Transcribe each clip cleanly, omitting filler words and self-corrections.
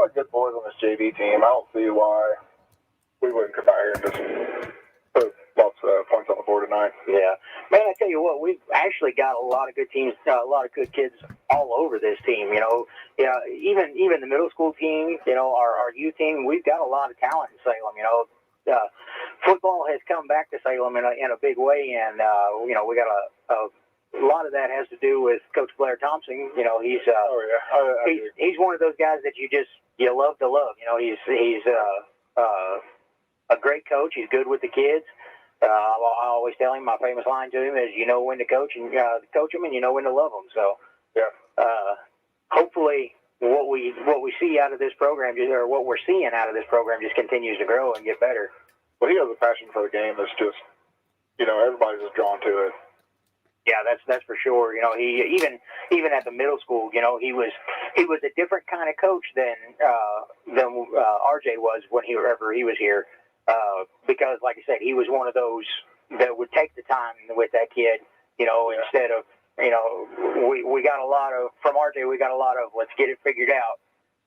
lot of good boys on this JV team. I don't see why we wouldn't come out here and just put lots of points on the board tonight. Yeah. Man, I tell you what, we've actually got a lot of good teams, a lot of good kids all over this team, you know. Yeah, even the middle school team, you know, our youth team, we've got a lot of talent in Salem, you know. Football has come back to Salem in a big way, and, you know, we got a lot of that has to do with Coach Blair Thompson. You know, he's he's one of those guys that you love to love. You know, he's a great coach. He's good with the kids. I always tell him, my famous line to him is, you know when to coach them, and you know when to love them. So, yeah. Hopefully, what we see out of this program, or what we're seeing out of this program, just continues to grow and get better. Well, he has a passion for the game that's just, you know, everybody's just drawn to it. Yeah, that's for sure. You know, he even at the middle school, you know, he was a different kind of coach than RJ was whenever he was here. Because, like I said, he was one of those that would take the time with that kid, you know, instead of, you know, we got a lot of, from RJ, we got a lot of, let's get it figured out.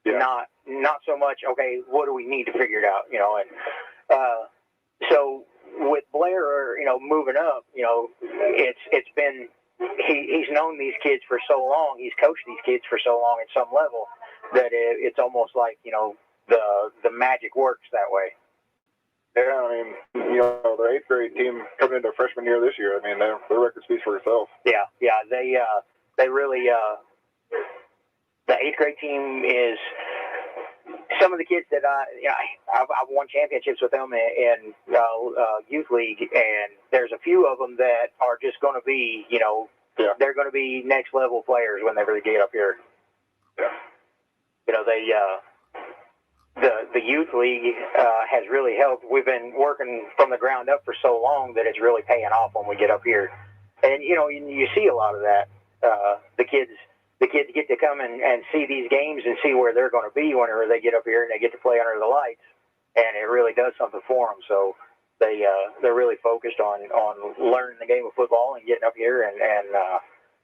Yeah. Not so much, okay, what do we need to figure it out, you know, and so with Blair, you know, moving up, you know, it's been, he's known these kids for so long, he's coached these kids for so long at some level that it's almost like, you know, the magic works that way. Yeah, I mean, you know, the 8th grade team coming into freshman year this year, I mean, their record speaks for itself. Yeah, they really, the 8th grade team is, some of the kids that I've won championships with them in youth league, and there's a few of them that are just going to be, you know, they're going to be next level players whenever they get up here. Yeah. You know, the youth league has really helped. We've been working from the ground up for so long that it's really paying off when we get up here, and you know, you see a lot of that. The kids get to come and see these games and see where they're going to be whenever they get up here and they get to play under the lights, and it really does something for them. So they're really focused on learning the game of football and getting up here and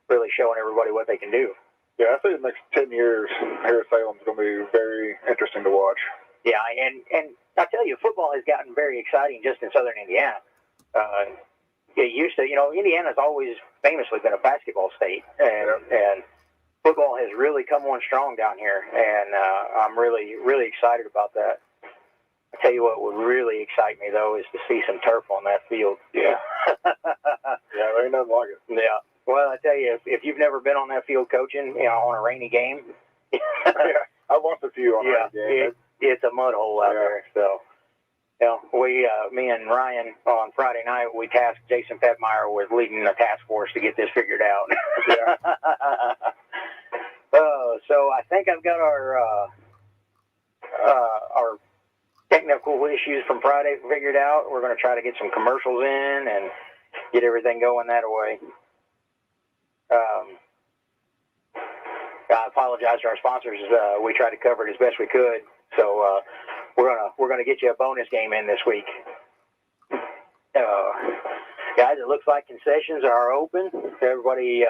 really showing everybody what they can do. Yeah, I think the next 10 years here at Salem is going to be very interesting to watch. Yeah, and I tell you, football has gotten very exciting just in southern Indiana. It used to, you know, Indiana's always famously been a basketball state, and football has really come on strong down here, and I'm really, really excited about that. I tell you what would really excite me, though, is to see some turf on that field. Yeah. Yeah, there ain't nothing like it. Yeah. Well, I tell you, if you've never been on that field coaching, you know, on a rainy game. Yeah, I've watched a few on a rainy game. It's a mud hole out there, so. You know, me and Ryan on Friday night, we tasked Jason Petmeyer with leading the task force to get this figured out. Yeah. So I think I've got our technical issues from Friday figured out. We're going to try to get some commercials in and get everything going that way. I apologize to our sponsors. We tried to cover it as best we could. So we're gonna get you a bonus game in this week. Guys, it looks like concessions are open. Everybody's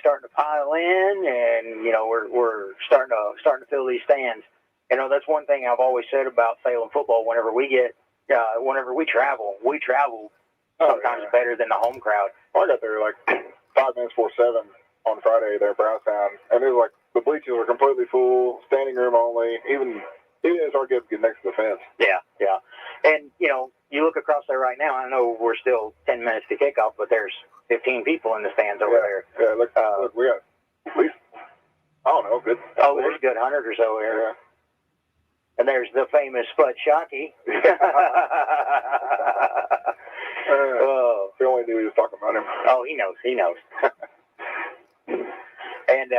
starting to pile in, and you know we're starting to fill these stands. You know, that's one thing I've always said about Salem football. Whenever we travel sometimes better than the home crowd. I got there like 5 minutes before 7 on Friday there at Brownstown, and it was like the bleachers were completely full, standing room only. Even it's hard to get next to the fence. Yeah. And you know, you look across there right now. I know we're still 10 minutes to kickoff, but there's 15 people in the stands over there. Yeah, look, we got at least, I don't know, good. Oh, there's a good 100 or so here. Yeah. And there's the famous Spud Shockey. If he only knew he was talking about him. Oh, he knows. And,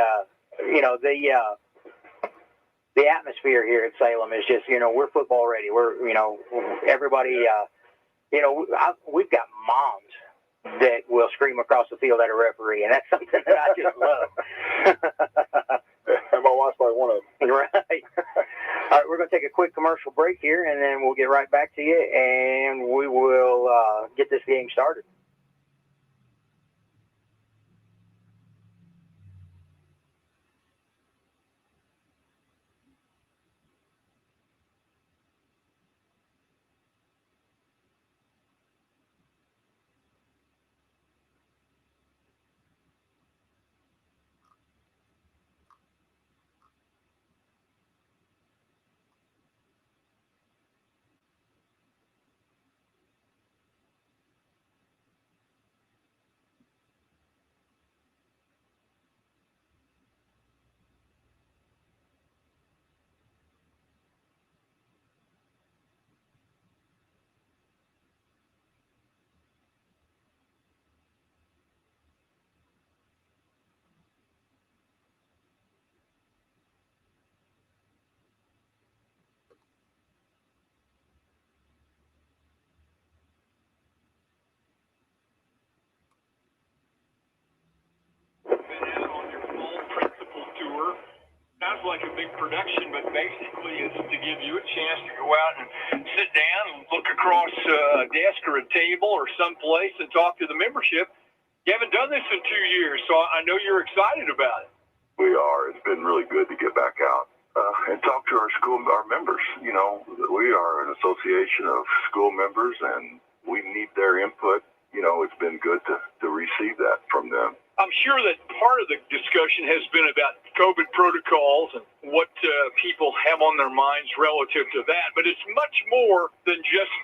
you know, the atmosphere here at Salem is just, you know, we're football ready. We're, you know, everybody, you know, we've got moms that will scream across the field at a referee, and that's something that I just love. And my wife's probably one of them. Right. All right, we're going to take a quick commercial break here, and then we'll get right back to you, and we will get this game started. sounds like a big production, but basically it's to give you a chance to go out and sit down and look across a desk or a table or someplace and talk to the membership. You haven't done this in 2 years, so I know you're excited about it. We are. It's been really good to get back out and talk to our members. You know, we are an association of school members, and we need their input. You know, it's been good to receive that from them. I'm sure that part of the discussion has been about COVID protocols and what people have on their minds relative to that. But it's much more than just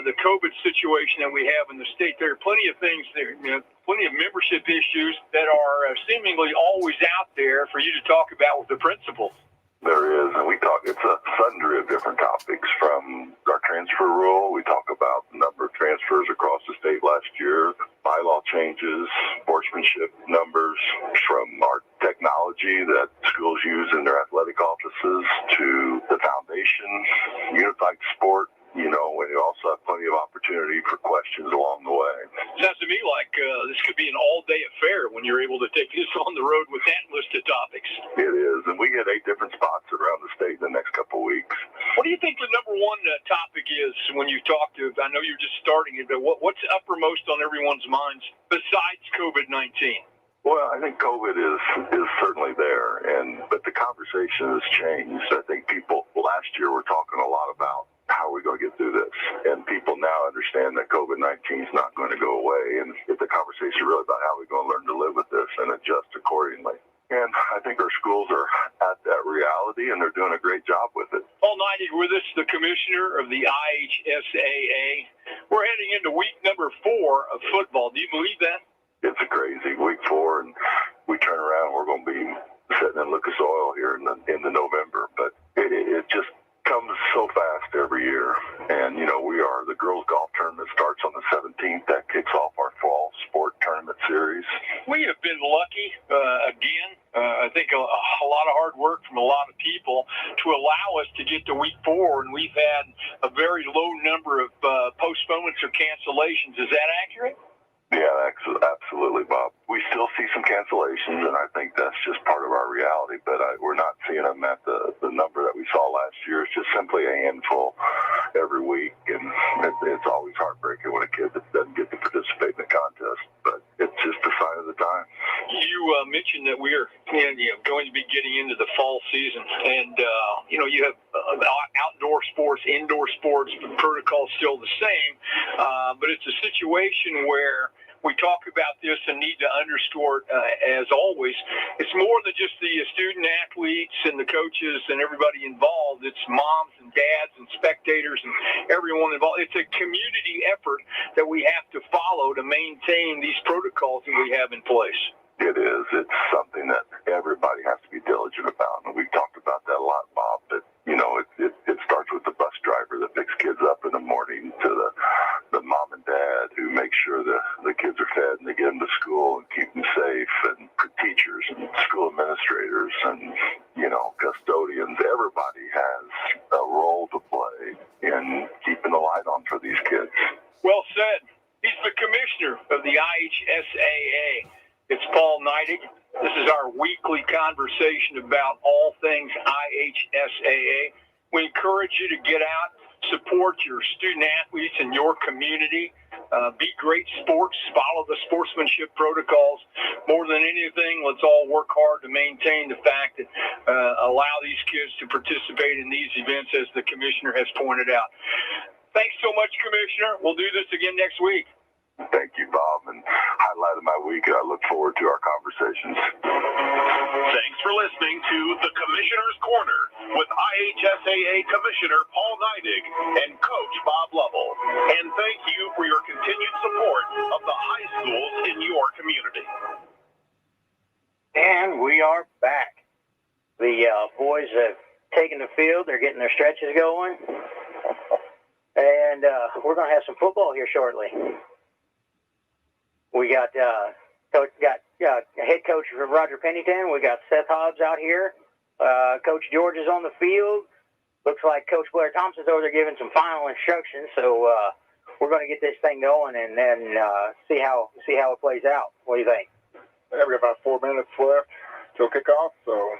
the COVID situation that we have in the state. There are plenty of things there, plenty of membership issues that are seemingly always out there for you to talk about with the principals. There is, and we talk, it's a sundry of different topics, from our transfer rule. We talk about the number of transfers across the state last year, bylaw changes, sportsmanship numbers, from our technology that schools use in their athletic offices, to the foundation, unified sport. You know, and you also have plenty of opportunity for questions along the way. Sounds to me like this could be an all-day affair when you're able to take this on the road with that list of topics. It is, and we get 8 different spots around the state in the next couple of weeks. What do you think the number one topic is when you talk to, I know you're just starting it, but what's uppermost on everyone's minds besides COVID-19? Well, I think COVID is certainly there, but the conversation has changed. I think people last year were talking a lot about how are we going to get through this, and people now understand that COVID-19 is not going to go away, and it's a conversation really about how we're going to learn to live with this and adjust accordingly. And I think our schools are at that reality, and they're doing a great job with it. Paul Neidig with us, the commissioner of the IHSAA. We're heading into week number 4 of football. Do you believe that? It's a crazy week 4, and we turn around, we're going to be sitting in Lucas Oil here in the November, but it just comes so fast every year. And we are, the girls golf tournament starts on the 17th. That kicks off our fall sport tournament series. We have been lucky again. I think a lot of hard work from a lot of people to allow us to get to week 4, and we've had a very low number of postponements or cancellations. Is that accurate? Yeah, absolutely, Bob. We still see some cancellations, and I think that's just part of our reality, but we're not seeing them at the number that we saw last year. It's just simply a handful every week, and it's always heartbreaking when a kid doesn't get to participate in the contest, but it's just a sign of the time. You mentioned that we are going to be getting into the fall season, and you have outdoor sports, indoor sports, the protocol's still the same, but it's a situation where we talk about this and need to underscore, as always, it's more than just the student athletes and the coaches and everybody involved. It's moms and dads and spectators and everyone involved. It's a community effort that we have to follow to maintain these protocols that we have in place. It is. It's something that everybody has to be diligent about, and we've talked about that a lot, Bob, but it starts with the bus driver that picks kids up in the morning, to the mom and dad who make sure the kids are fed and they get them to school and keep them safe, and teachers and school administrators and custodians. Everybody has a role to play in keeping the light on for these kids. Well said. He's the commissioner of the IHSAA. It's Paul Neidig. This is our weekly conversation about all things IHSAA. We encourage you to get out, support your student athletes in your community, be great sports, follow the sportsmanship protocols. More than anything, let's all work hard to maintain the fact that allow these kids to participate in these events, as the commissioner has pointed out. Thanks so much, Commissioner. We'll do this again next week. Thank you, Bob, and highlight of my week. I look forward to our conversations. Thanks for listening to The Commissioner's Corner with IHSAA Commissioner Paul Neidig and Coach Bob Lovell. And thank you for your continued support of the high schools in your community. And we are back. The boys have taken the field. They're getting their stretches going. And we're going to have some football here shortly. We got head coach Roger Pennington. We got Seth Hobbs out here. Coach George is on the field. Looks like Coach Blair Thompson's over there giving some final instructions. So we're going to get this thing going and then see how it plays out. What do you think? Yeah, we got about 4 minutes left till kickoff, so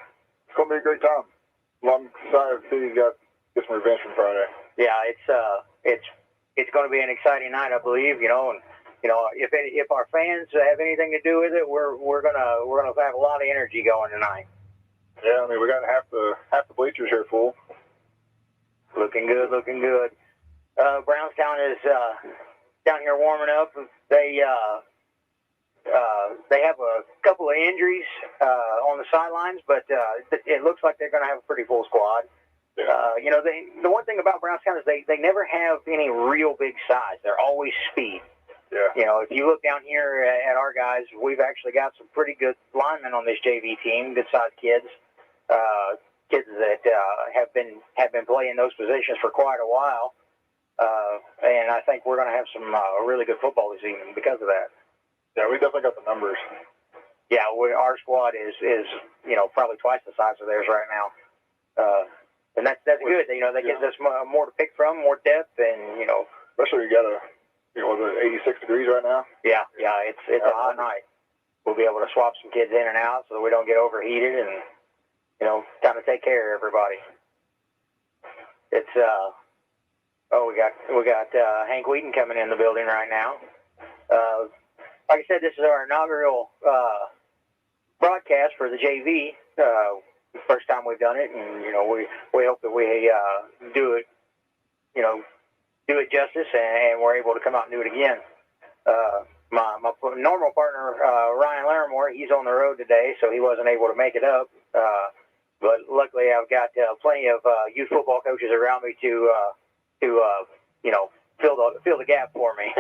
It's going to be a great time. Well, I'm excited to see you guys get some revenge from Friday. Yeah, it's going to be an exciting night, I believe. And if our fans have anything to do with it, we're gonna have a lot of energy going tonight. Yeah, I mean we got half the bleachers here full. Looking good. Brownstown is down here warming up. They have a couple of injuries on the sidelines, but it looks like they're going to have a pretty full squad. Yeah. The one thing about Brownstown is they never have any real big size. They're always speed. Yeah. If you look down here at our guys, we've actually got some pretty good linemen on this JV team, good-sized kids, kids that have been playing those positions for quite a while. And I think we're going to have some really good football this evening because of that. Yeah, we definitely got the numbers. Yeah, our squad is probably twice the size of theirs right now. And that's good. That gives us more to pick from, more depth, and especially you got was it 86 degrees right now? Yeah, it's a hot night. We'll be able to swap some kids in and out so that we don't get overheated, and kind of take care of everybody. It's we got Hank Wheaton coming in the building right now. Like I said, this is our inaugural broadcast for the JV. First time we've done it, and we hope that we do it justice, and we're able to come out and do it again. My normal partner Ryan Larimore, he's on the road today, so he wasn't able to make it up. But luckily, I've got plenty of youth football coaches around me to fill the gap for me.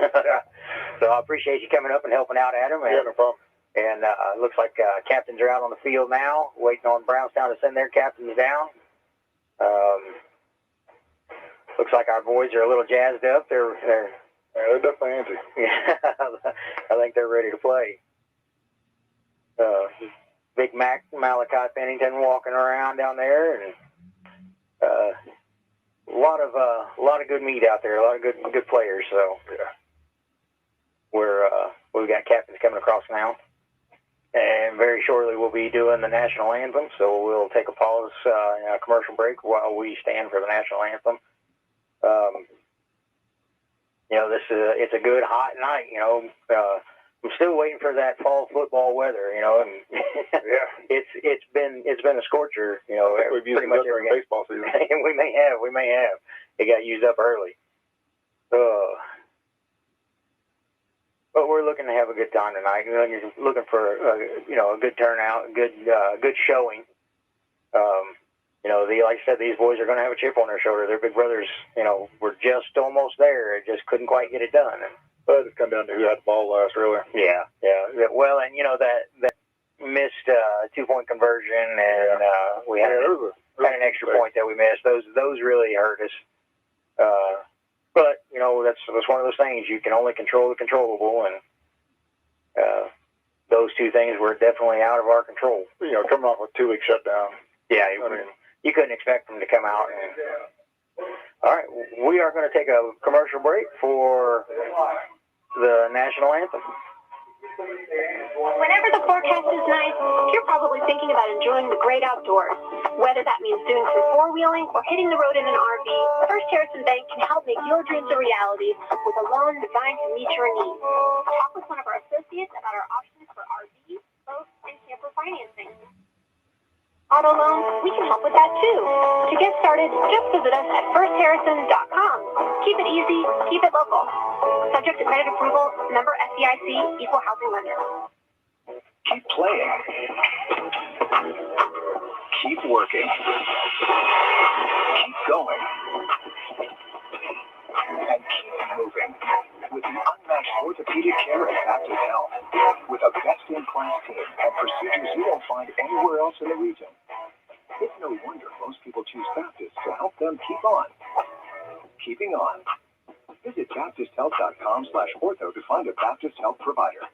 So I appreciate you coming up and helping out, Adam. Yeah, no problem. And it looks like captains are out on the field now, waiting on Brownstown to send their captains down. Looks like our boys are a little jazzed up. They're definitely antsy. Yeah, I think they're ready to play. Big Mac, Malachi Pennington walking around down there, and a lot of good meat out there, a lot of good players. So yeah, we've got captains coming across now. And very shortly we'll be doing the national anthem, so we'll take a pause, a commercial break while we stand for the national anthem. It's a good hot night. I'm still waiting for that fall football weather. And yeah, it's been a scorcher. We've used pretty much every baseball season. And we may have. It got used up early. But we're looking to have a good time tonight. You're looking for a good turnout, a good showing. Like I said, these boys are going to have a chip on their shoulder. Their big brothers, were just almost there. It just couldn't quite get it done. But it's come down to who had the ball last, really. Yeah. Well, and that missed 2-point conversion, and we had an extra point that we missed. Those really hurt us. But that's one of those things. You can only control the controllable, and those two things were definitely out of our control. Coming off a 2-week shutdown. Yeah, you couldn't expect them to come out. All right, we are going to take a commercial break for the national anthem. Whenever the forecast is nice, you're probably thinking about enjoying the great outdoors. Whether that means doing some four-wheeling or hitting the road in an RV, First Harrison Bank can help make your dreams a reality with a loan designed to meet your needs. Talk with one of our associates about our options for RV, boat, and camper financing. Auto loans, we can help with that too. To get started, just visit us at firstharrison.com. Keep it easy, keep it local. Subject to credit approval, member FDIC, equal housing lender. Keep playing. Keep working. Keep going. And keep moving. With the unmatched orthopedic care at Baptist Health. With a best-in-class team and procedures you won't find anywhere else in the region. It's no wonder most people choose Baptist to help them keep on. Keeping on. Visit BaptistHealth.com/ortho to find a Baptist Health provider.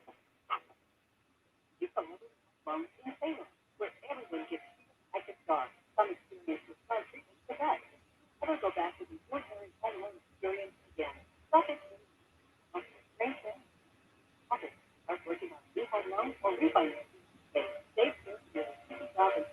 You can live in Salem, where everyone gets like a star. Some experience with sun treatment for that. Never go back to the ordinary home loan experience again. Self-experience. Great thing. Office. Start working on new home loans or refinancing. Save $50,000.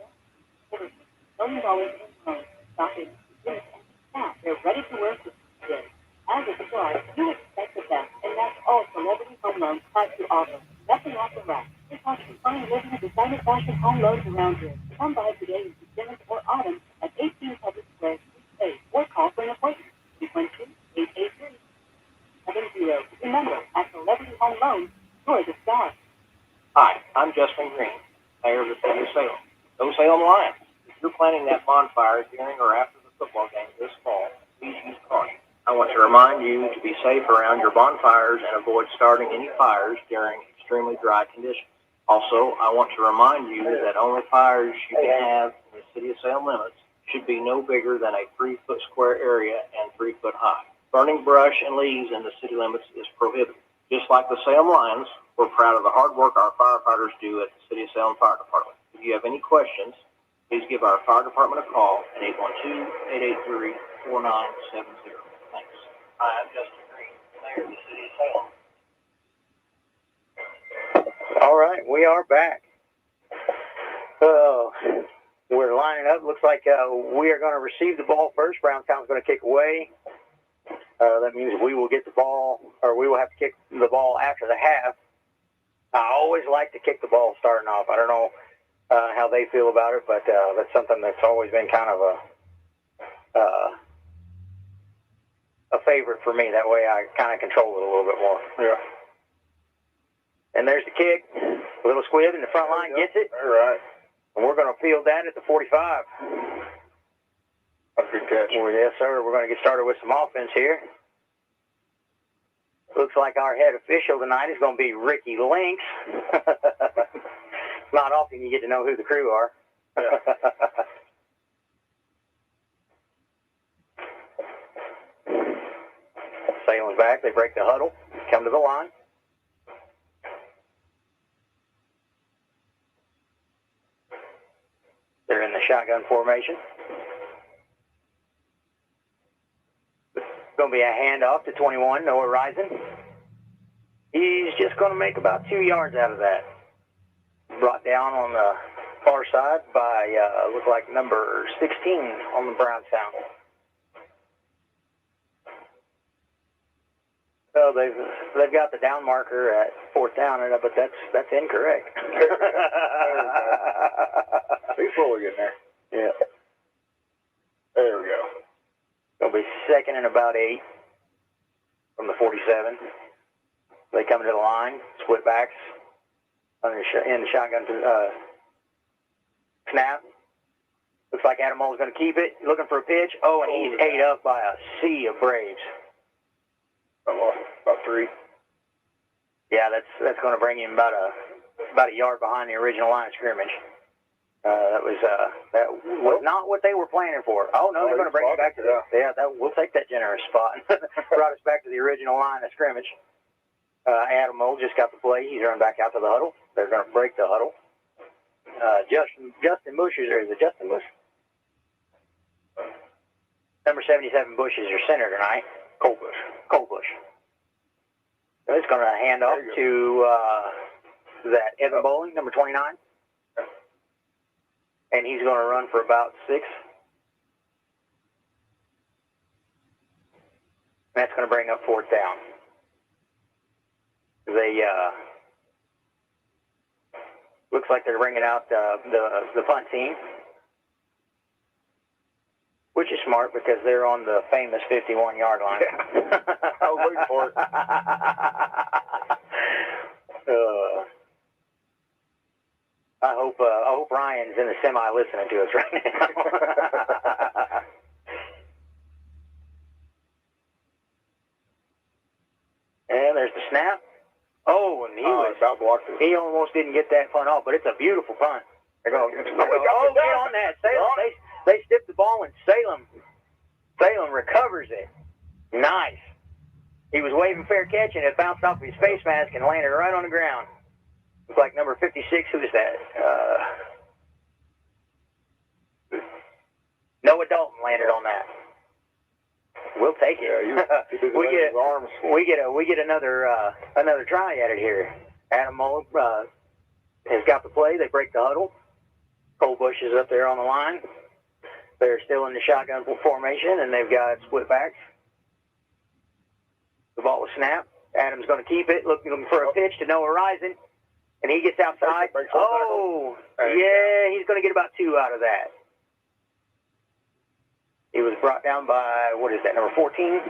shopping, drinks, and snacks. They're ready to work with you today. As a start, you expect the best, and that's all Celebrity Home Loans has to offer. Nothing off the rack. Just how you find living a designer fashion home loans around here. Come by today in December or autumn at 18 Public Square, Suite A, or call for an appointment. 212-883-70. Remember, at Celebrity Home Loans, you're the star. Hi, I'm Justin Green, Mayor of the City of Salem. Go Salem Lions! If you're planning that bonfire during or after the football game this fall, please use caution. I want to remind you to be safe around your bonfires and avoid starting any fires during extremely dry conditions. Also, I want to remind you that only fires you can have in the City of Salem limits should be no bigger than a 3-foot square area and 3 foot high. Burning brush and leaves in the city limits is prohibited. Just like the Salem Lions, we're proud of the hard work our firefighters do at the City of Salem Fire Department. If you have any questions, please give our fire department a call at 812-883-4970. Thanks. Hi, I'm Justin Green, Mayor of the City of Salem. All right, we are back. We're lining up. Looks like we are going to receive the ball first. Brownstown's going to kick away. That means we will get the ball, or we will have to kick the ball after the half. I always like to kick the ball starting off. I don't know how they feel about it, but that's something that's always been kind of a favorite for me. That way I kind of control it a little bit more. Yeah. And there's the kick. A little squib in the front line gets it. All right. And we're going to field that at the 45. That's a good catch. Well, yes, sir. We're going to get started with some offense here. Looks like our head official tonight is going to be Ricky Lynx. Not often you get to know who the crew are. Yeah. Salem's back. They break the huddle. Come to the line. They're in the shotgun formation. Going to be a handoff to 21, Noah Risen. He's just going to make about 2 yards out of that. Brought down on the far side by, look like number 16 on the Brownstown. So they've got the down marker at 4th down, but that's incorrect. He's fully getting there. Yeah. There we go. It'll be 2nd and about 8 from the 47. They come into the line, split backs in the shotgun snap. Looks like Adam Mole's going to keep it, looking for a pitch. Oh, and he's ate up by a sea of Braves. About 3. Yeah, that's going to bring him about a yard behind the original line of scrimmage. That was not what they were planning for. Oh no, they're going to bring it back to we'll take that generous spot. Brought us back to the original line of scrimmage. Adam Mole just got the play. He's run back out to the huddle. They're going to break the huddle. Justin Bush is it Justin Bush? Number 77 Bush is your center tonight. Cole Bush. So it's going to hand off to that Evan Bowling, number 29. And he's going to run for about 6. That's going to bring up 4th down. They looks like they're bringing out the punt team, which is smart because they're on the famous 51-yard line. Yeah. I was waiting for it. I hope Ryan's in the semi listening to us right now. And there's the snap. Oh, and he almost didn't get that punt off, but it's a beautiful punt. They're going, get on that. Salem, they stiff the ball, and Salem recovers it. Nice. He was waving fair catch, and it bounced off his face mask and landed right on the ground. Looks like number 56. Who is that? Noah Dalton landed on that. We'll take it. Yeah, we get another try at it here. Adam Mullen has got the play. They break the huddle. Cole Bush is up there on the line. They're still in the shotgun formation, and they've got split backs. The ball was snapped. Adams going to keep it, looking for a pitch to Noah Rising, and he gets outside. Oh, yeah, he's going to get about 2 out of that. He was brought down by, what is that, number 14?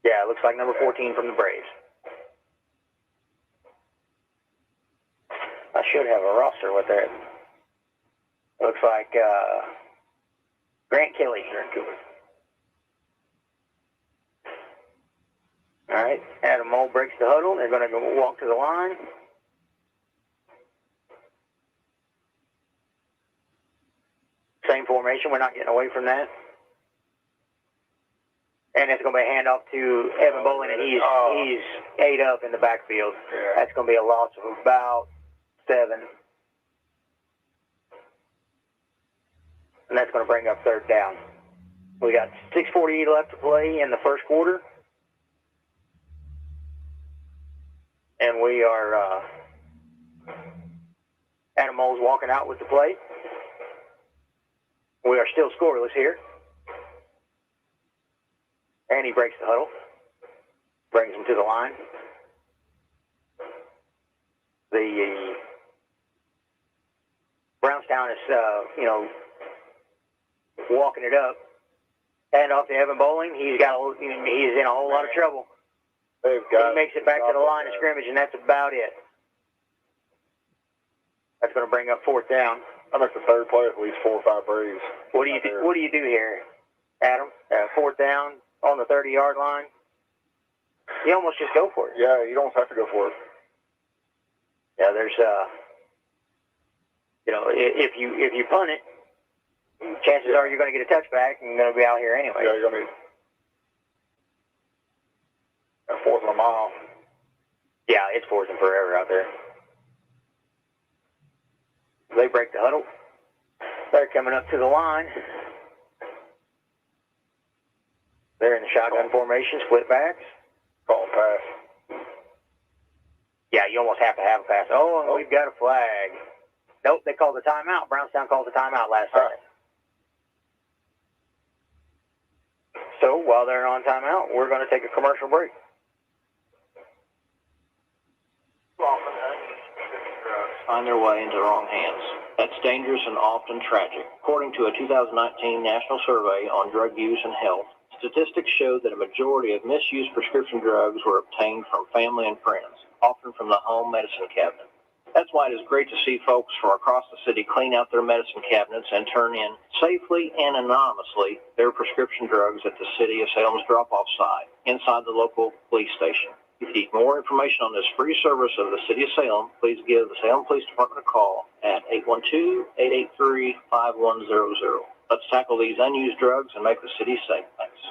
Yeah, it looks like number 14 from the Braves. I should have a roster with that. Looks like Grant Kelly. All right, Adam Mole breaks the huddle. They're going to go walk to the line. Same formation. We're not getting away from that. And it's going to be a handoff to Evan Bowling, and he's ate up in the backfield. Yeah. That's going to be a loss of about 7. And that's going to bring up 3rd down. We got 6:48 left to play in the first quarter. And we are, Adam Mole's walking out with the play. We are still scoreless here. And he breaks the huddle. Brings him to the line. The Brownstown is, walking it up. Hand off to Evan Bowling. He's in a whole lot of trouble. He makes it back to the line of scrimmage, and that's about it. That's going to bring up 4th down. I make the 3rd play at least 4 or 5 Braves. What do you do here, Adam? 4th down on the 30-yard line. You almost just go for it. Yeah, you almost have to go for it. Yeah, there's if you punt it, chances are you're going to get a touchback and you're going to be out here anyway. Yeah, you're going to be 4th and a mile. Yeah, it's 4th and forever out there. They break the huddle. They're coming up to the line. They're in the shotgun formation, split backs. Call pass. Yeah, you almost have to have a pass. Oh, and we've got a flag. Nope, they called the timeout. Brownstown called the timeout last second. So while they're on timeout, we're going to take a commercial break. Find their way into the wrong hands. That's dangerous and often tragic. According to a 2019 national survey on drug use and health, statistics show that a majority of misused prescription drugs were obtained from family and friends, often from the home medicine cabinet. That's why it is great to see folks from across the city clean out their medicine cabinets and turn in safely and anonymously their prescription drugs at the City of Salem's drop-off site inside the local police station. If you need more information on this free service of the City of Salem, please give the Salem Police Department a call at 812-883-5100. Let's tackle these unused drugs and make the city safe. Thanks.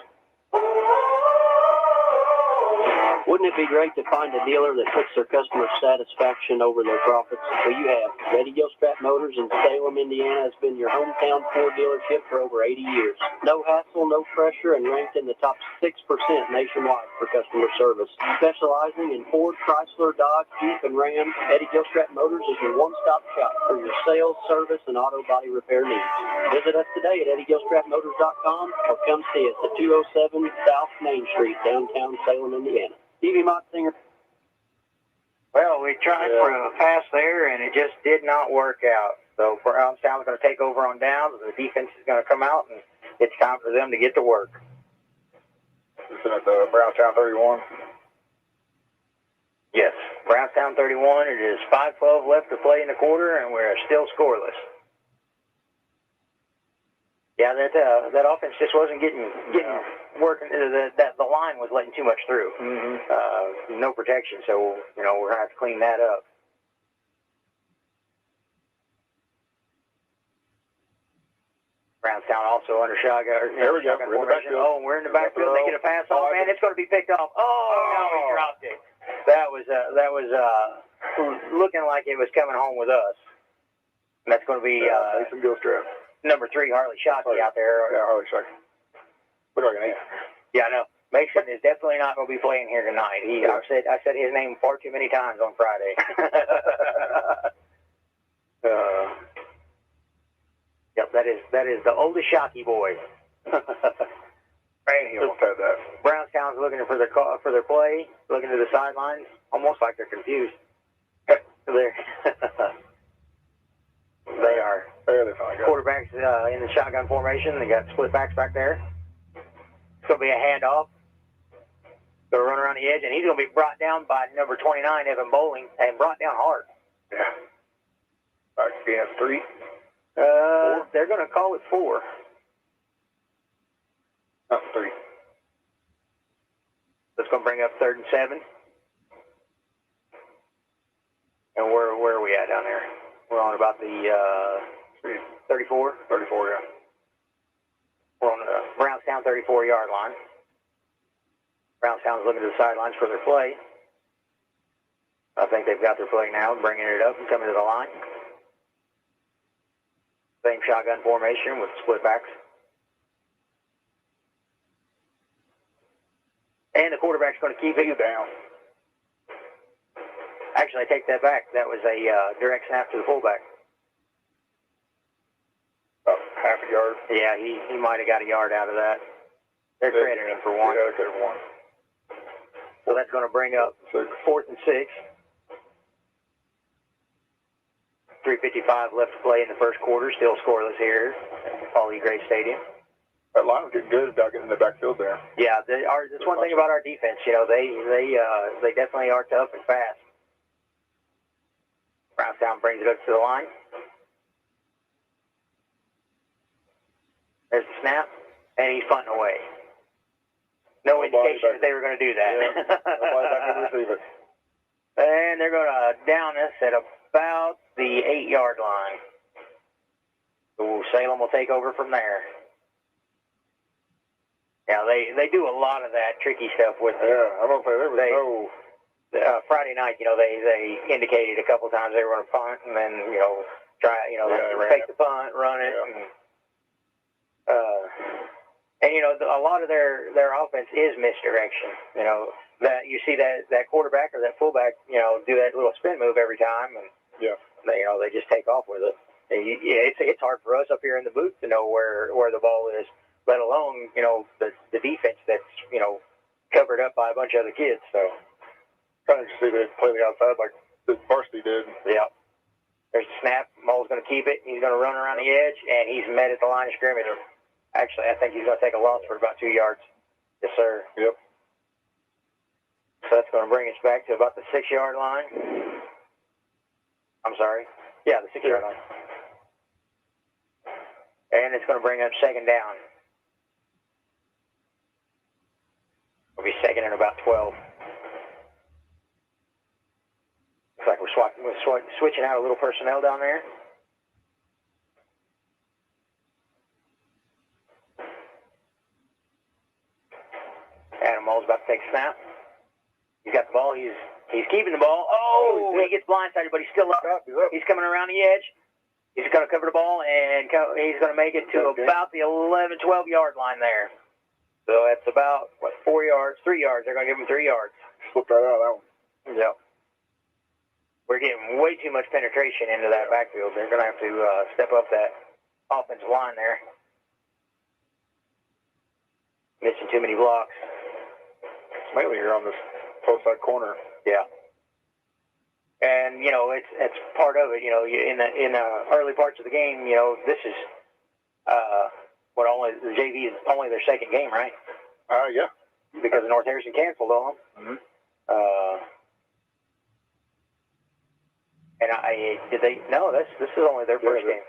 Wouldn't it be great to find a dealer that puts their customer satisfaction over their profits? Well, you have. Eddie Gilstrap Motors in Salem, Indiana has been your hometown Ford dealership for over 80 years. No hassle, no pressure, and ranked in the top 6% nationwide for customer service. Specializing in Ford, Chrysler, Dodge, Jeep, and Ram, Eddie Gilstrap Motors is your one-stop shop for your sales, service, and auto body repair needs. Visit us today at EddieGilstrapMotors.com or come see us at 207 South Main Street, downtown Salem, Indiana. Stevie Motzinger. Well, we tried for a pass there, and it just did not work out. So Brownstown's going to take over on downs. The defense is going to come out, and it's time for them to get to work. This is at the Brownstown 31. Yes, Brownstown 31. It is 5:12 left to play in the quarter, and we're still scoreless. Yeah, that offense just wasn't getting working. The line was letting too much through. Mm-hmm. No protection, so we're gonna have to clean that up. Brownstown also under shotgun. There we go. We're in the backfield. Oh, we're in the backfield. They get a pass off, and it's going to be picked off. Oh, no, he dropped it. That was looking like it was coming home with us. And that's going to be Mason Gilstrap. Number 3, Harley Shockey out there. Yeah, Harley Shockey. Look like an 8. Yeah, I know. Mason is definitely not going to be playing here tonight. I said his name far too many times on Friday. Yep, That is the oldest Shockey boy. Man, he almost had that. Brownstown's looking for their play, looking to the sidelines, almost like they're confused. They're they are. There they finally got it. Quarterbacks in the shotgun formation. They got split backs back there. It's going to be a handoff. They'll run around the edge, and he's going to be brought down by number 29, Evan Bowling, and brought down hard. Yeah. Against 3. They're going to call it 4. Not 3. That's going to bring up 3rd and 7. And where are we at down there? We're on about the 34? 34, yeah. We're on the Brownstown 34-yard line. Brownstown's looking to the sidelines for their play. I think they've got their play now, bringing it up and coming to the line. Same shotgun formation with split backs. And the quarterback's going to keep it down. Actually, I take that back. That was a direct snap to the fullback. About half a yard. Yeah, he might have got a yard out of that. They're crediting him for 1. Yeah, they could have won. So that's going to bring up 4th and 6. 3:55 left to play in the first quarter. Still scoreless here at Paul E. Gray Stadium. That line was getting good about getting in the backfield there. Yeah, that's one thing about our defense. You know, they definitely are tough and fast. Brownstown brings it up to the line. There's the snap, and he's punting away. No indication that they were going to do that. Yeah. Nobody back there to receive it. And they're going to down us at about the 8-yard line. So Salem will take over from there. Yeah, they do a lot of that tricky stuff with it. Yeah, I'm going to say there was no... Friday night, you know, they indicated a couple times they were going to punt, and then, you know, fake the punt, run it. Yeah. And you know, a lot of their offense is misdirection. You know, that you see that quarterback or that fullback, you know, do that little spin move every time, and yeah, they just take off with it. It's hard for us up here in the booth to know where the ball is, let alone, you know, the defense that's, you know, covered up by a bunch of other kids. So kind of see they play the outside like the varsity did. Yeah. There's a snap. Mole's going to keep it. He's going to run around the edge, and he's met at the line of scrimmage. Actually, I think he's going to take a loss for about 2 yards. Yes, sir. Yep. So that's going to bring us back to about the 6-yard line. I'm sorry. Yeah, the 6-yard line. And it's going to bring up 2nd down. It'll be 2nd and about 12. Looks like we're switching out a little personnel down there. Adam Moll's about to take a snap. He's got the ball. He's keeping the ball. Oh, he gets blindsided, but he's still up. He's coming around the edge. He's going to cover the ball, and he's going to make it to about the 11, 12-yard line there. So that's about, 4 yards, 3 yards. They're going to give him 3 yards. Slipped right out of that one. Yep. We're getting way too much penetration into that backfield. They're going to have to step up that offensive line there. Missing too many blocks. Mainly here on this close side corner. Yeah. And, you know, it's part of it. You know, in the early parts of the game, you know, this is the JV is only their 2nd game, right? Yeah. Because North Harrison canceled on them. Mm-hmm. And this is only their first game.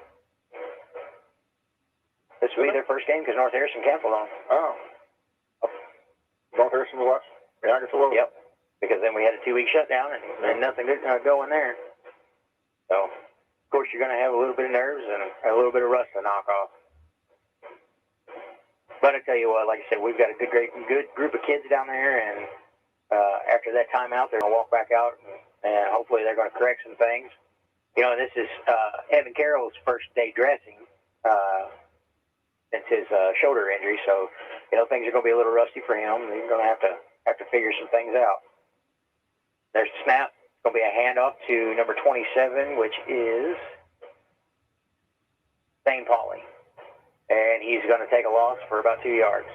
This will be their first game because North Harrison canceled on them. Oh. North Harrison was last? Yeah, I guess it was. Yep. Because then we had a 2-week shutdown and nothing good going there. So, of course, you're going to have a little bit of nerves and a little bit of rust to knock off. But I tell you what, like I said, we've got a good group of kids down there, and after that timeout, they're going to walk back out, and hopefully they're going to correct some things. You know, this is Evan Carroll's first day dressing since his shoulder injury, so you know things are going to be a little rusty for him. He's going to have to figure some things out. There's the snap. It's going to be a handoff to number 27, which is St. Pauli. and he's going to take a loss for about 2 yards.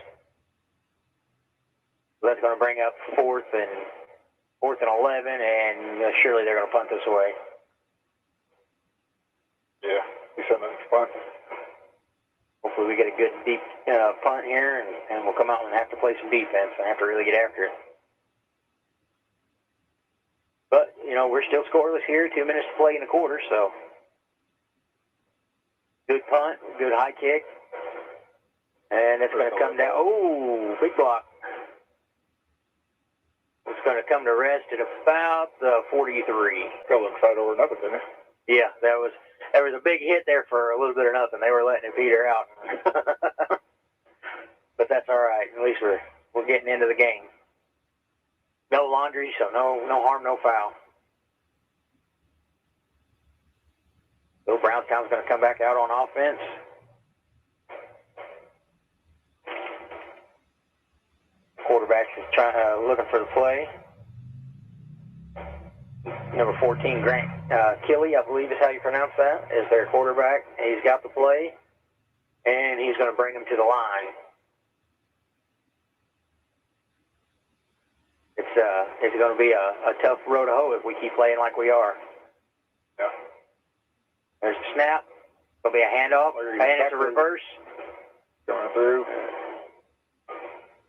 So that's going to bring up fourth and 11, and surely they're going to punt this away. Yeah, he's setting up for punt. Hopefully we get a good deep punt here, and we'll come out and have to play some defense and have to really get after it. But, we're still scoreless here. 2 minutes to play in the quarter, so good punt, good high kick. And it's going to come down. Oh, big block. It's going to come to rest at about 43. Got excited over nothing, didn't he? Yeah, there was a big hit there for a little bit of nothing. They were letting it peter out. But that's all right. At least we're getting into the game. No laundry, so no harm, no foul. So Brownstown's going to come back out on offense. Quarterback is looking for the play. Number 14, Grant Killy, I believe is how you pronounce that, is their quarterback. He's got the play, and he's going to bring him to the line. It's going to be a tough row to hoe if we keep playing like we are. Yeah. There's a snap. It'll be a handoff, and it's a reverse. Going through.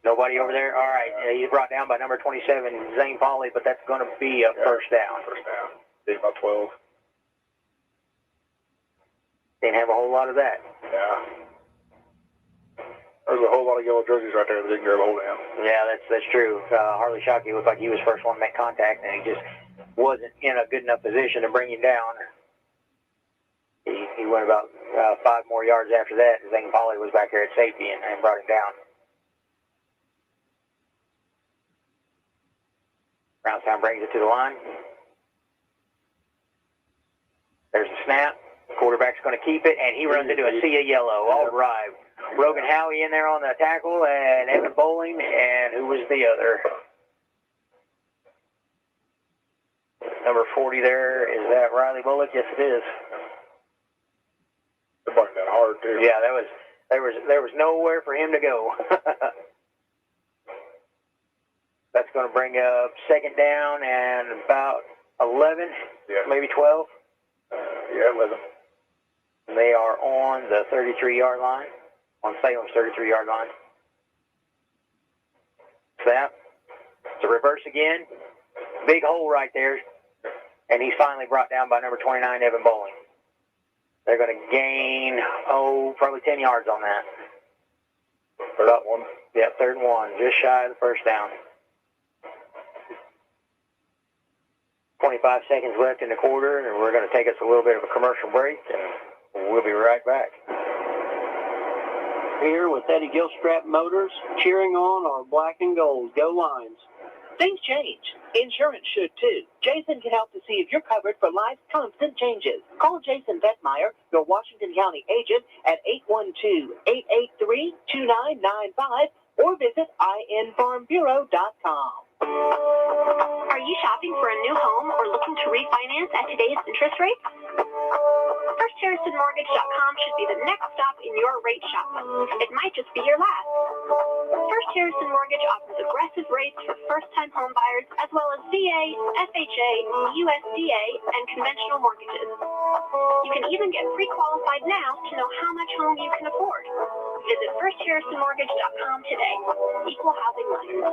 Nobody over there. All right, he's brought down by number 27, Zane Pauley, but that's going to be a first down. First down. He's about 12. Didn't have a whole lot of that. Yeah. There's a whole lot of yellow jerseys right there that didn't grab a hold of him. Yeah, that's true. Harley Shockey looked like he was the first one to make contact, and he just wasn't in a good enough position to bring him down. He went about 5 more yards after that. Zane Pauley was back there at safety and brought him down. Brownstown brings it to the line. There's a snap. Quarterback's going to keep it, and he runs into a sea of yellow. All right. Rogan Howie in there on the tackle, and Evan Bowling, and who was the other? Number 40 there, is that Riley Bullock? Yes, it is. They're biting that hard, too. Yeah, there was nowhere for him to go. That's going to bring up second down and about 11, maybe 12. Yeah, 11. And they are on the 33-yard line, on Salem's 33-yard line. Snap. It's a reverse again. Big hole right there. And he's finally brought down by number 29, Evan Bowling. They're going to gain, probably 10 yards on that. Third and 1. Yeah, 3rd and 1, just shy of the first down. 25 seconds left in the quarter, and we're going to take us a little bit of a commercial break, and we'll be right back. Here with Eddie Gilstrap Motors, cheering on our black and gold. Go Lions. Things change. Insurance should too. Jason can help to see if you're covered for life's constant changes. Call Jason Vetmeyer, your Washington County agent, at 812-883-2995 or visit infarmbureau.com. Are you shopping for a new home or looking to refinance at today's interest rates? FirstHarrisonMortgage.com should be the next stop in your rate shopping. It might just be your last. First Harrison Mortgage offers aggressive rates for first-time home buyers as well as VA, FHA, USDA, and conventional mortgages. You can even get pre-qualified now to know how much home you can afford. Visit FirstHarrisonMortgage.com today. Equal housing lender.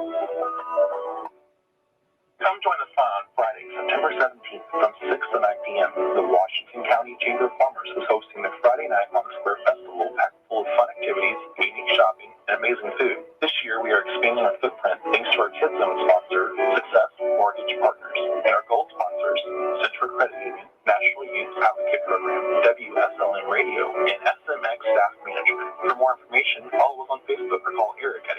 Come join us fun on Friday, September 17th from 6 to 9 p.m. The Washington County Chamber of Commerce is hosting the Friday Night Mock Square Festival packed full of fun activities, unique shopping, and amazing food. This year, we are expanding our footprint thanks to our Kids Zone sponsor, Success Mortgage Partners, and our gold sponsors, Citrus Credit Union, National Youth Advocate Program, WSLN Radio, and SMX Staff Management. For more information, follow us on Facebook or call Eric at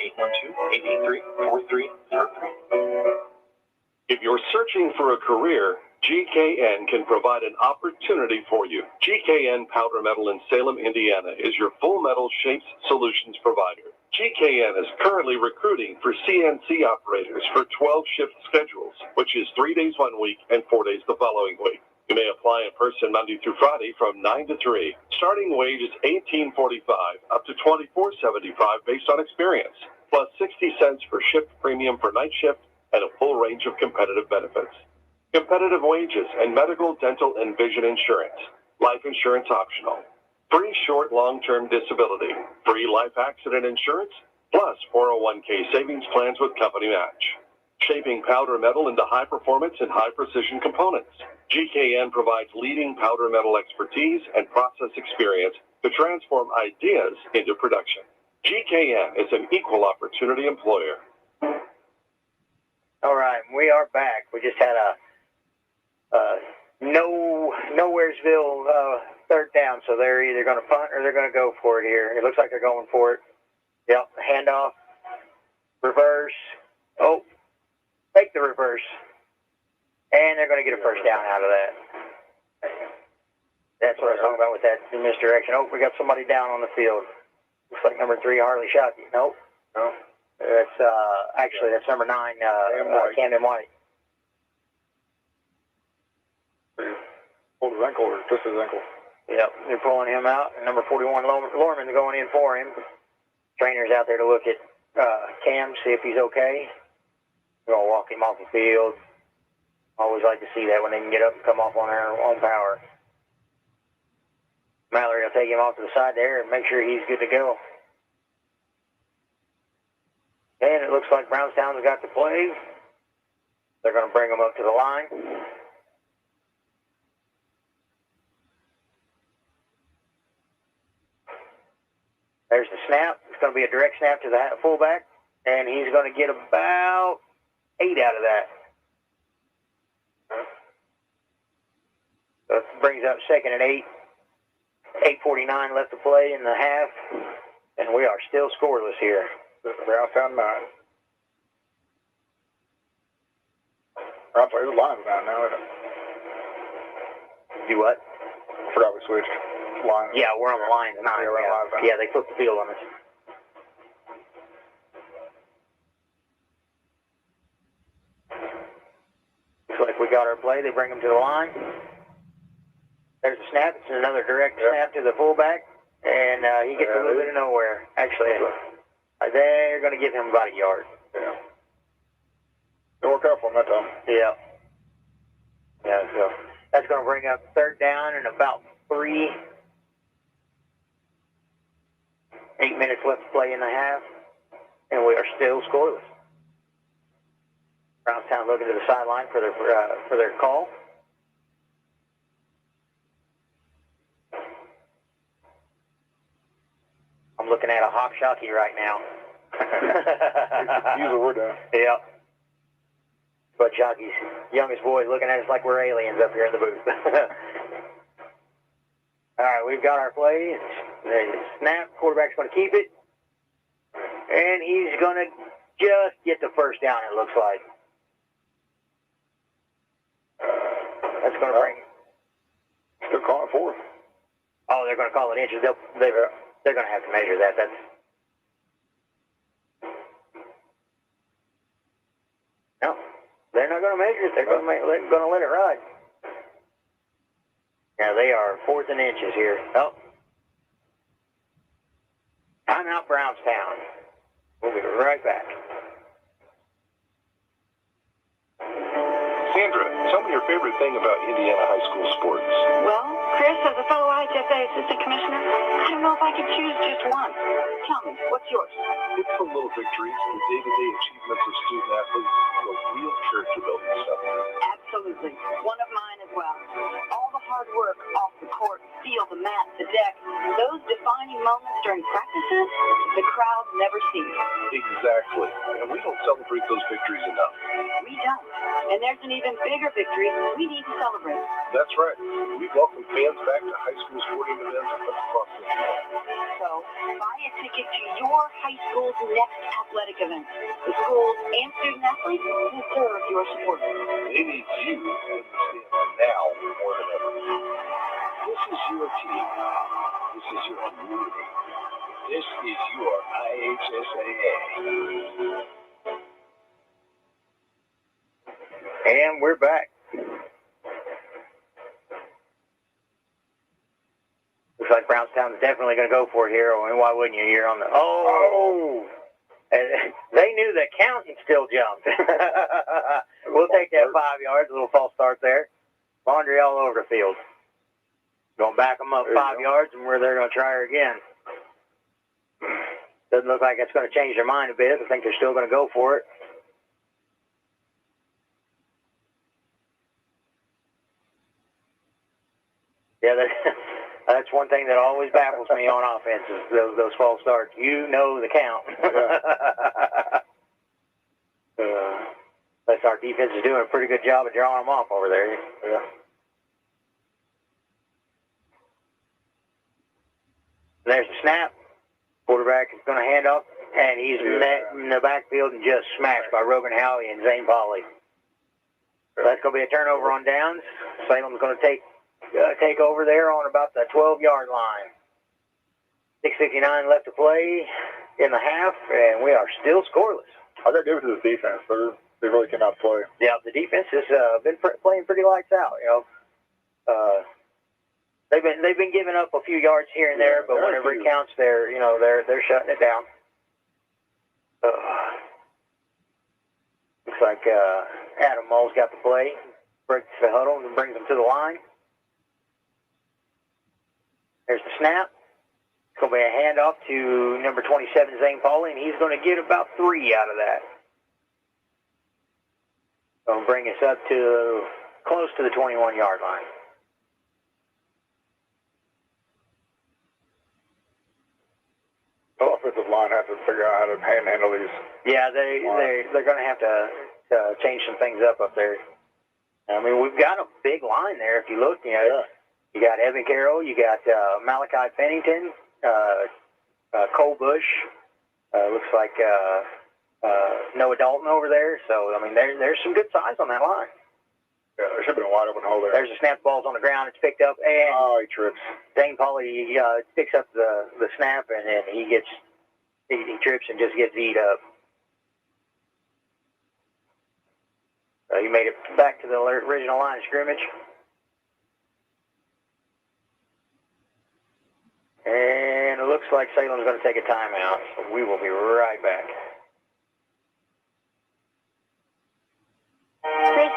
812-883-4303. If you're searching for a career, GKN can provide an opportunity for you. GKN Powder Metal in Salem, Indiana is your full metal shapes solutions provider. GKN is currently recruiting for CNC operators for 12-shift schedules, which is 3 days 1 week and 4 days the following week. You may apply in person Monday through Friday from 9 to 3. Starting wage is $18.45 up to $24.75 based on experience, plus 60 cents per shift premium for night shift and a full range of competitive benefits. Competitive wages and medical, dental, and vision insurance. Life insurance optional. Free short, long-term disability. Free life accident insurance, plus 401k savings plans with company match. Shaping powder metal into high performance and high precision components. GKN provides leading powder metal expertise and process experience to transform ideas into production. GKN is an equal opportunity employer. All right, we are back. We just had a nowheresville third down, so they're either going to punt or they're going to go for it here. It looks like they're going for it. Yep, handoff, reverse. Oh, take the reverse. And they're going to get a first down out of that. That's what I was talking about with that misdirection. Oh, we got somebody down on the field. Looks like number 3, Harley Shockey. Nope. No. That's actually that's number 9, Camden White. Pulled his ankle or just his ankle. Yep, they're pulling him out. And number 41, Lorman's going in for him. Trainer's out there to look at Cam, see if he's okay. We're going to walk him off the field. Always like to see that when they can get up and come off on their own power. Mallory will take him off to the side there and make sure he's good to go. And it looks like Brownstown's got the play. They're going to bring him up to the line. There's the snap. It's going to be a direct snap to the fullback, and he's going to get about 8 out of that. So it brings up 2nd and 8. 8:49 left to play in the half, and we are still scoreless here. Brownstown 9. Brownstown, the line's 9 now, isn't it? Do what? I forgot we switched lines. Yeah, we're on the line 9. Yeah, we're on line 9. Yeah, they flipped the field on us. Looks like we got our play. They bring him to the line. There's a snap. It's another direct snap to the fullback, and he gets a little bit of nowhere. Actually, they're going to give him about a yard. Yeah. They worked out for him that time. Yeah. Yeah, so that's going to bring up 3rd down and about 8 minutes left to play in the half, and we are still scoreless. Brownstown looking to the sideline for their call. I'm looking at a hawk shocky right now. Use the word down. Yeah. But Shockey's youngest boy is looking at us like we're aliens up here in the booth. All right, we've got our play. Snap. Quarterback's going to keep it. And he's going to just get the first down, it looks like. That's going to bring... Still calling 4th. Oh, they're going to call it inches. They're going to have to measure that. No, they're not going to measure it. They're going to let it ride. Now they are 4th and inches here. Oh. Timeout Brownstown. We'll be right back. Sandra, tell me your favorite thing about Indiana high school sports. Well, Chris, as a fellow IHSA assistant commissioner, I don't know if I could choose just one. Tell me, what's yours? It's the little victories, the day-to-day achievements of student athletes, the real character-building stuff. Absolutely. One of mine as well. All the hard work off the court, field, the mat, the deck, those defining moments during practices, the crowd never sees. Exactly. And we don't celebrate those victories enough. We don't. And there's an even bigger victory we need to celebrate. That's right. We welcome fans back to high school sporting events across the state. So, buy a ticket to your high school's next athletic event. The schools and student athletes deserve your support. They need you to understand now more than ever. This is your team. This is your community. This is your IHSAA. And we're back. Brownstown's definitely going to go for it here. I mean, why wouldn't you? You're on the And they knew the accountant still jumped. We'll take that 5 yards. A little false start there. Laundry all over the field. Going to back them up 5 yards, and they're going to try her again. Doesn't look like it's going to change their mind a bit. I think they're still going to go for it. Yeah, that's one thing that always baffles me on offense is those false starts. You know the count. That's our defense is doing a pretty good job of drawing them off over there. Yeah. There's the snap. Quarterback is going to hand off, and he's in the backfield and just smashed by Rogan Howie and Zane Pauley. So that's going to be a turnover on downs. Salem's going to take over there on about the 12-yard line. 6:59 left to play in the half, and we are still scoreless. I got to give it to the defense. They really cannot play. Yeah, the defense has been playing pretty lights out. They've been giving up a few yards here and there, but whenever it counts, they're shutting it down. Looks like Adam Mull's got the play, breaks the huddle and brings them to the line. There's the snap. It's going to be a handoff to number 27, Zane Pauley, and he's going to get about 3 out of that. Going to bring us up to close to the 21-yard line. The offensive line has to figure out how to handle these. Yeah, they're going to have to change some things up there. I mean, we've got a big line there. If you look, you got Evan Carroll, you got Malachi Pennington, Cole Bush. Looks like Noah Dalton over there. So I mean, there's some good size on that line. Yeah, there should have been a wide open hole there. There's a snap, ball's on the ground. It's picked up, and he trips. Zane Pauley picks up the snap, and then he trips and just gets eat up. He made it back to the original line of scrimmage. And it looks like Salem's going to take a timeout, so we will be right back. Chris,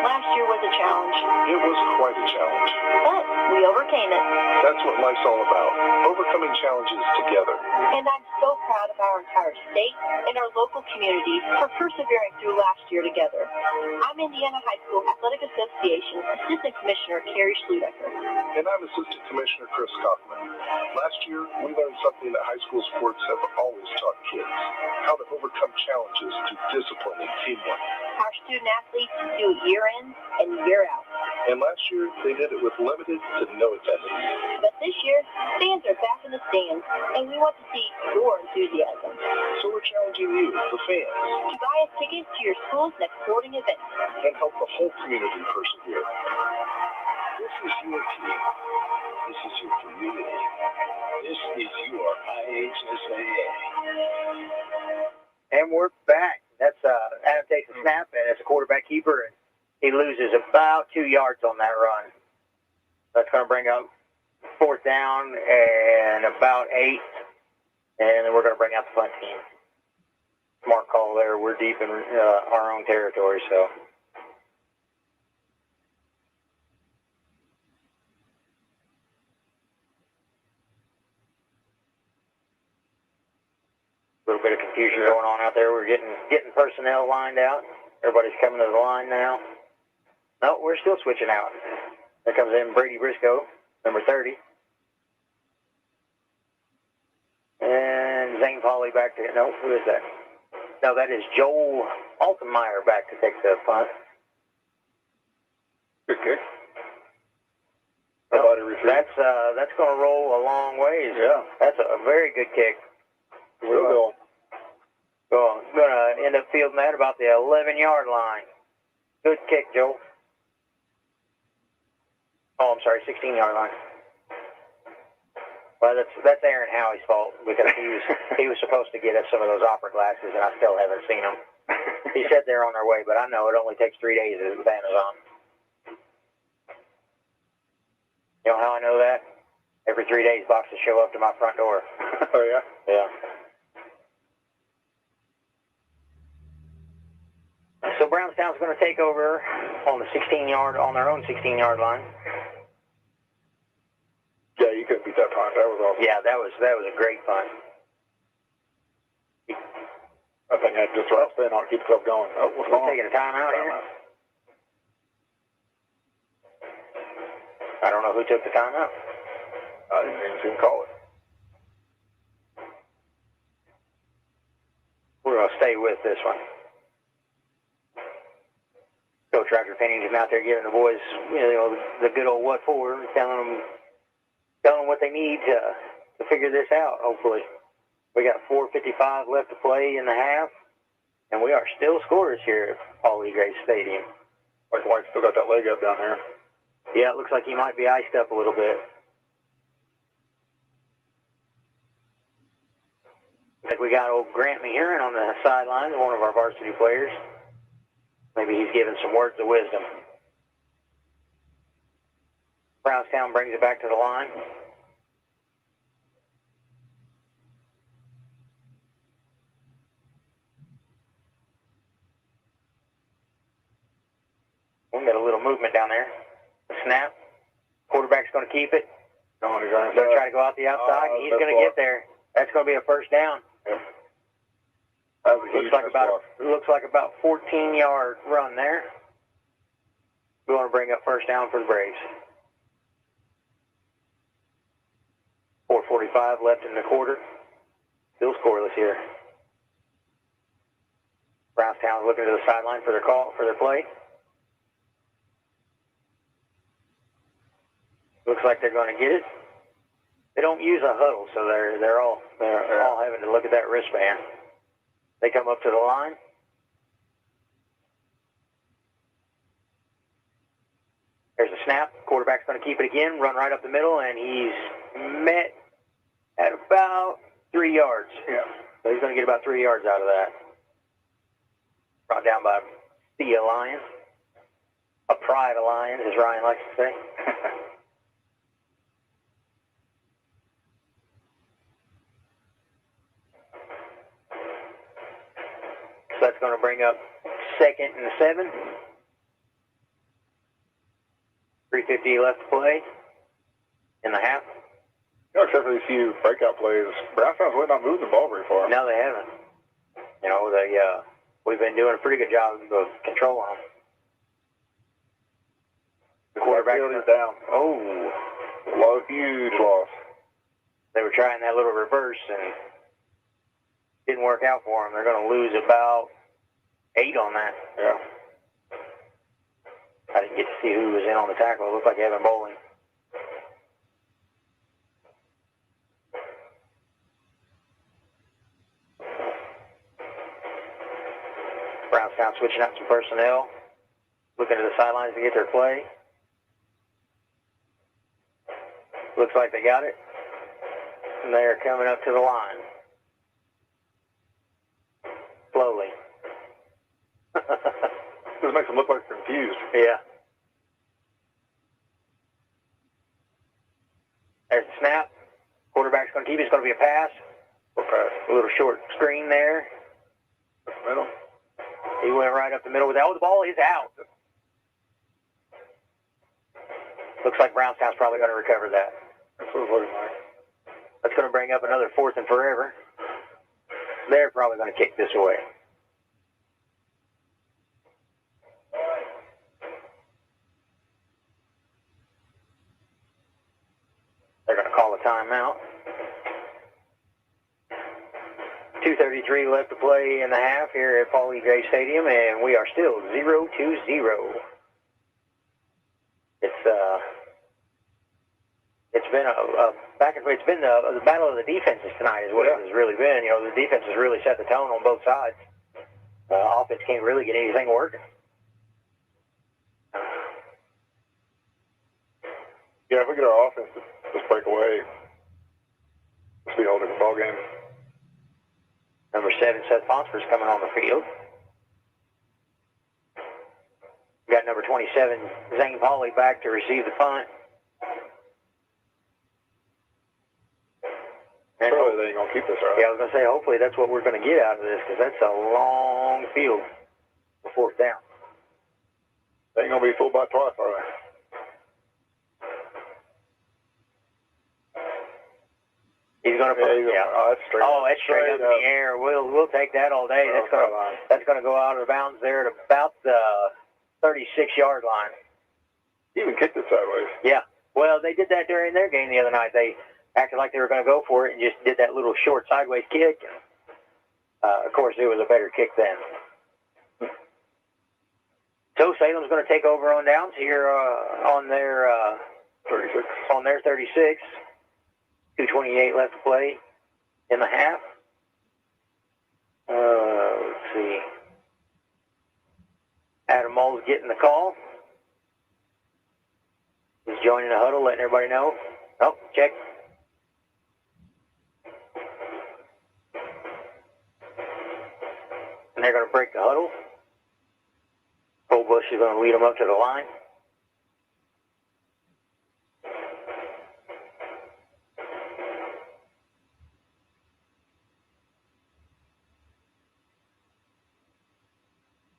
last year was a challenge. It was quite a challenge. But we overcame it. That's what life's all about, overcoming challenges together. And I'm so proud of our entire state and our local community for persevering through last year together. I'm Indiana High School Athletic Association Assistant Commissioner Carrie Schludecker. And I'm Assistant Commissioner Chris Kaufman. Last year, we learned something that high school sports have always taught kids, how to overcome challenges through discipline and teamwork. Our student athletes do it year in and year out. And last year, they did it with limited to no attendance. But this year, fans are back in the stands, and we want to see your enthusiasm. So we're challenging you, the fans, to buy us tickets to your school's next sporting event. And help the whole community persevere. This is your team. This is your community. This is your IHSAA. And we're back. That's Adam takes a snap, and it's a quarterback keeper, and he loses about 2 yards on that run. That's going to bring up 4th down and about 8, and then we're going to bring out the punt team. Smart call there. We're deep in our own territory, so. A little bit of confusion going on out there. We're getting personnel lined out. Everybody's coming to the line now. No, we're still switching out. There comes in Brady Briscoe, number 30. And Zane Pauley back to, no, who is that? No, that is Joel Altenmeyer back to take the punt. Good kick. No, that's going to roll a long ways. Yeah. That's a very good kick. We'll go. Going to end up fielding that about the 11-yard line. Good kick, Joel. Oh, I'm sorry, 16-yard line. Well, that's Aaron Howie's fault because he was supposed to get us some of those opera glasses, and I still haven't seen them. He said they're on their way, but I know it only takes 3 days with Amazon. You know how I know that? Every 3 days, boxes show up to my front door. Oh, yeah? Yeah. So Brownstown's going to take over on the 16-yard, on their own 16-yard line. Yeah, you couldn't beat that punt. That was awesome. Yeah, that was a great punt. I think I had just right spin on it, keep the club going. Oh, what's going on? Taking a timeout here. I don't know who took the timeout. I didn't even see him call it. We're going to stay with this one. Coach Roger Pennington out there giving the boys, the good old what for, telling them what they need to figure this out, hopefully. We got 4:55 left to play in the half, and we are still scorers here at Paul E. Gray Stadium. Like White still got that leg up down there. Yeah, it looks like he might be iced up a little bit. Like we got old Grant Mehurin on the sideline, one of our varsity players. Maybe he's giving some words of wisdom. Brownstown brings it back to the line. We got a little movement down there. The snap. Quarterback's going to keep it. He's going to try to go out the outside, and he's going to get there. That's going to be a first down. Yeah. That was a huge Looks like about 14-yard run there. We want to bring up first down for the Braves. 4:45 left in the quarter. Still scoreless here. Brownstown looking to the sideline for their play. Looks like they're going to get it. They don't use a huddle, so they're all having to look at that wristband. They come up to the line. There's a snap. Quarterback's going to keep it again, run right up the middle, and he's met at about 3 yards. Yeah. So he's going to get about 3 yards out of that. Brought down by Thea Lions. A pride of Lions, as Ryan likes to say. So that's going to bring up 2nd and 7. 3:50 left to play in the half. Except for these few breakout plays, Brownstown's really not moving the ball very far. No, they haven't. We've been doing a pretty good job of controlling them. The quarterback is down. Oh, huge loss. They were trying that little reverse and didn't work out for them. They're going to lose about 8 on that. Yeah. I didn't get to see who was in on the tackle. It looked like Evan Bowling. Brownstown switching out some personnel, looking to the sidelines to get their play. Looks like they got it. And they are coming up to the line. Slowly. This makes them look like they're confused. Yeah. There's the snap. Quarterback's going to keep it. It's going to be a pass. A little short screen there. Middle. He went right up the middle with that. Oh, the ball is out. Looks like Brownstown's probably going to recover that. That's what it's looking like. That's going to bring up another 4th and forever. They're probably going to kick this away. They're going to call a timeout. 2:33 left to play in the half here at Paul E. Gray Stadium, and we are still 0-0. It's been a back and forth. It's been the battle of the defenses tonight is what it has really been. The defense has really set the tone on both sides. Offense can't really get anything working. Yeah, if we get our offense to just break away, it's be a whole different ball game. Number 7, Seth Fonsford's coming on the field. We got number 27, Zane Pauley, back to receive the punt. And surely they ain't gonna keep this right. yeah, I was gonna say hopefully that's what we're gonna get out of this because that's a long field for fourth down. They ain't gonna be full by twice, are they? He's gonna put that's straight. that's straight up in the air. We'll take that all day. That's gonna go out of bounds there at about the 36-yard line. He even kicked it sideways. Yeah. Well, they did that during their game the other night. They acted like they were going to go for it and just did that little short sideways kick. Of course, it was a better kick then. So Salem's going to take over on downs here on their 36. On their 36. 2:28 left to play in the half. Let's see. Adam Moll's getting the call. He's joining the huddle, letting everybody know. Oh, check. And they're going to break the huddle. Bush is going to lead them up to the line.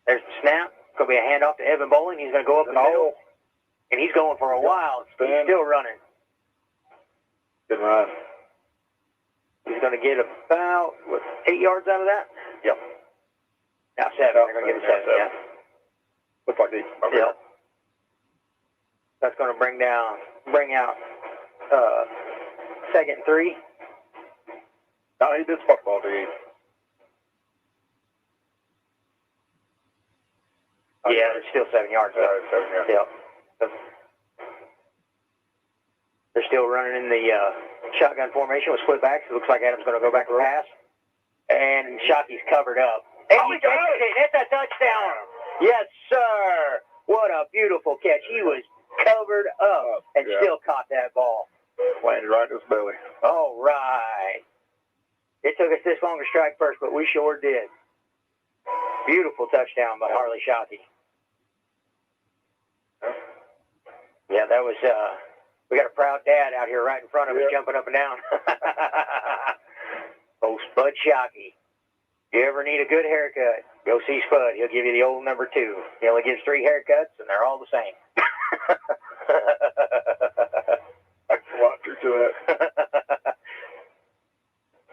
There's the snap. Going to be a handoff to Evan Bowling. He's going to go up the middle. And he's going for a while. He's still running. Good run. He's going to get about, 8 yards out of that? Yep. Now 7. They're going to get a 7, yeah. Looks like he. Yep. That's going to bring out 2nd and 3. No, he did football, did he? Yeah, it's still 7 yards. 7 yards. Yep. They're still running in the shotgun formation with split backs. It looks like Adam's going to go back to pass. And Shockey's covered up. And he catches it. It's a touchdown. Yes, sir. What a beautiful catch. He was covered up and still caught that ball. Landed right in his belly. All right. It took us this long to strike first, but we sure did. Beautiful touchdown by Harley Shockey. Yeah, that was, we got a proud dad out here right in front of us jumping up and down. Oh, Spud Shockey. You ever need a good haircut, go see Spud. He'll give you the old number 2. He only gives 3 haircuts, and they're all the same. That's a lot to it.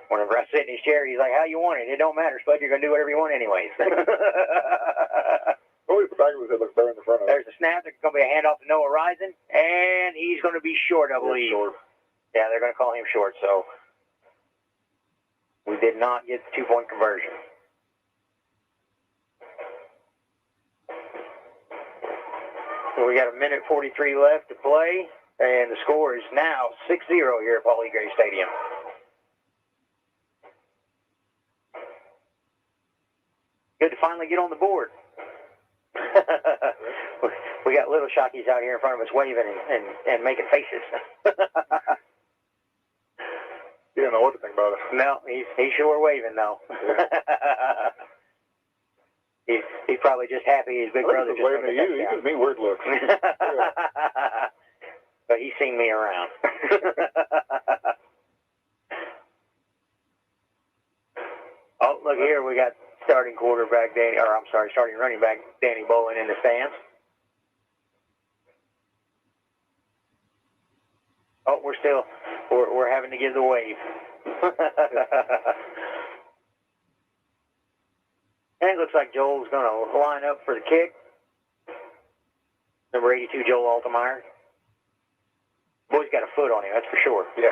Whenever I sit in his chair, he's like, how you want it? It don't matter, Spud. You're going to do whatever you want anyways. Oh, the back of his head looks better in the front of it. There's a snap. There's going to be a handoff to Noah Rising, and he's going to be short, I believe. Short. Yeah, they're going to call him short, so we did not get the 2-point conversion. So we got a minute 43 left to play, and the score is now 6-0 here at Paulie Gray Stadium. Good to finally get on the board. We got little Shockeys out here in front of us waving and making faces. You don't know what to think about it. No, he's sure waving though. Yeah. he's probably just happy his big brother just waving at you. He gives me weird looks. But he's seen me around. Oh, look here, we got starting running back Danny Bowling in the stands. Oh, we're having to give the wave. And it looks like Joel's going to line up for the kick. Number 82, Joel Altemeyer. Boy's got a foot on him, that's for sure. Yeah.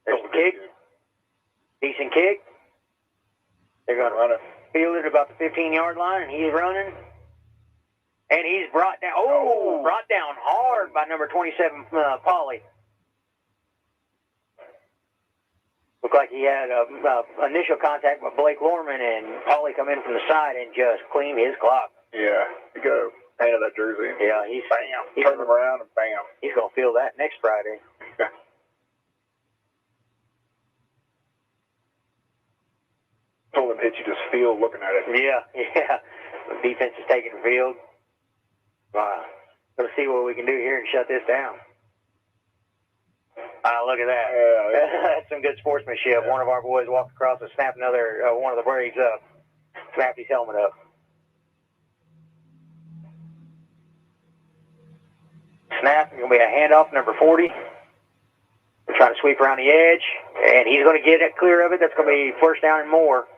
There's the kick. Decent kick. They're going to run it. Field it about the 15-yard line, and he's running. And he's brought down. Brought down hard by number 27, Paulie. Looked like he had initial contact with Blake Lorman, and Paulie come in from the side and just cleaned his clock. Yeah, he got a hand of that jersey. Yeah, he's turned him around and bam. He's gonna feel that next Friday. Told him hit you just feel looking at it. Yeah. The defense is taking the field. Gonna see what we can do here and shut this down. Look at that. Yeah. That's some good sportsmanship. One of our boys walked across and snapped one of the Braves up. Snapped his helmet up. Snap. It's going to be a handoff, number 40. They're trying to sweep around the edge, and he's going to get it clear of it. That's going to be first down and more.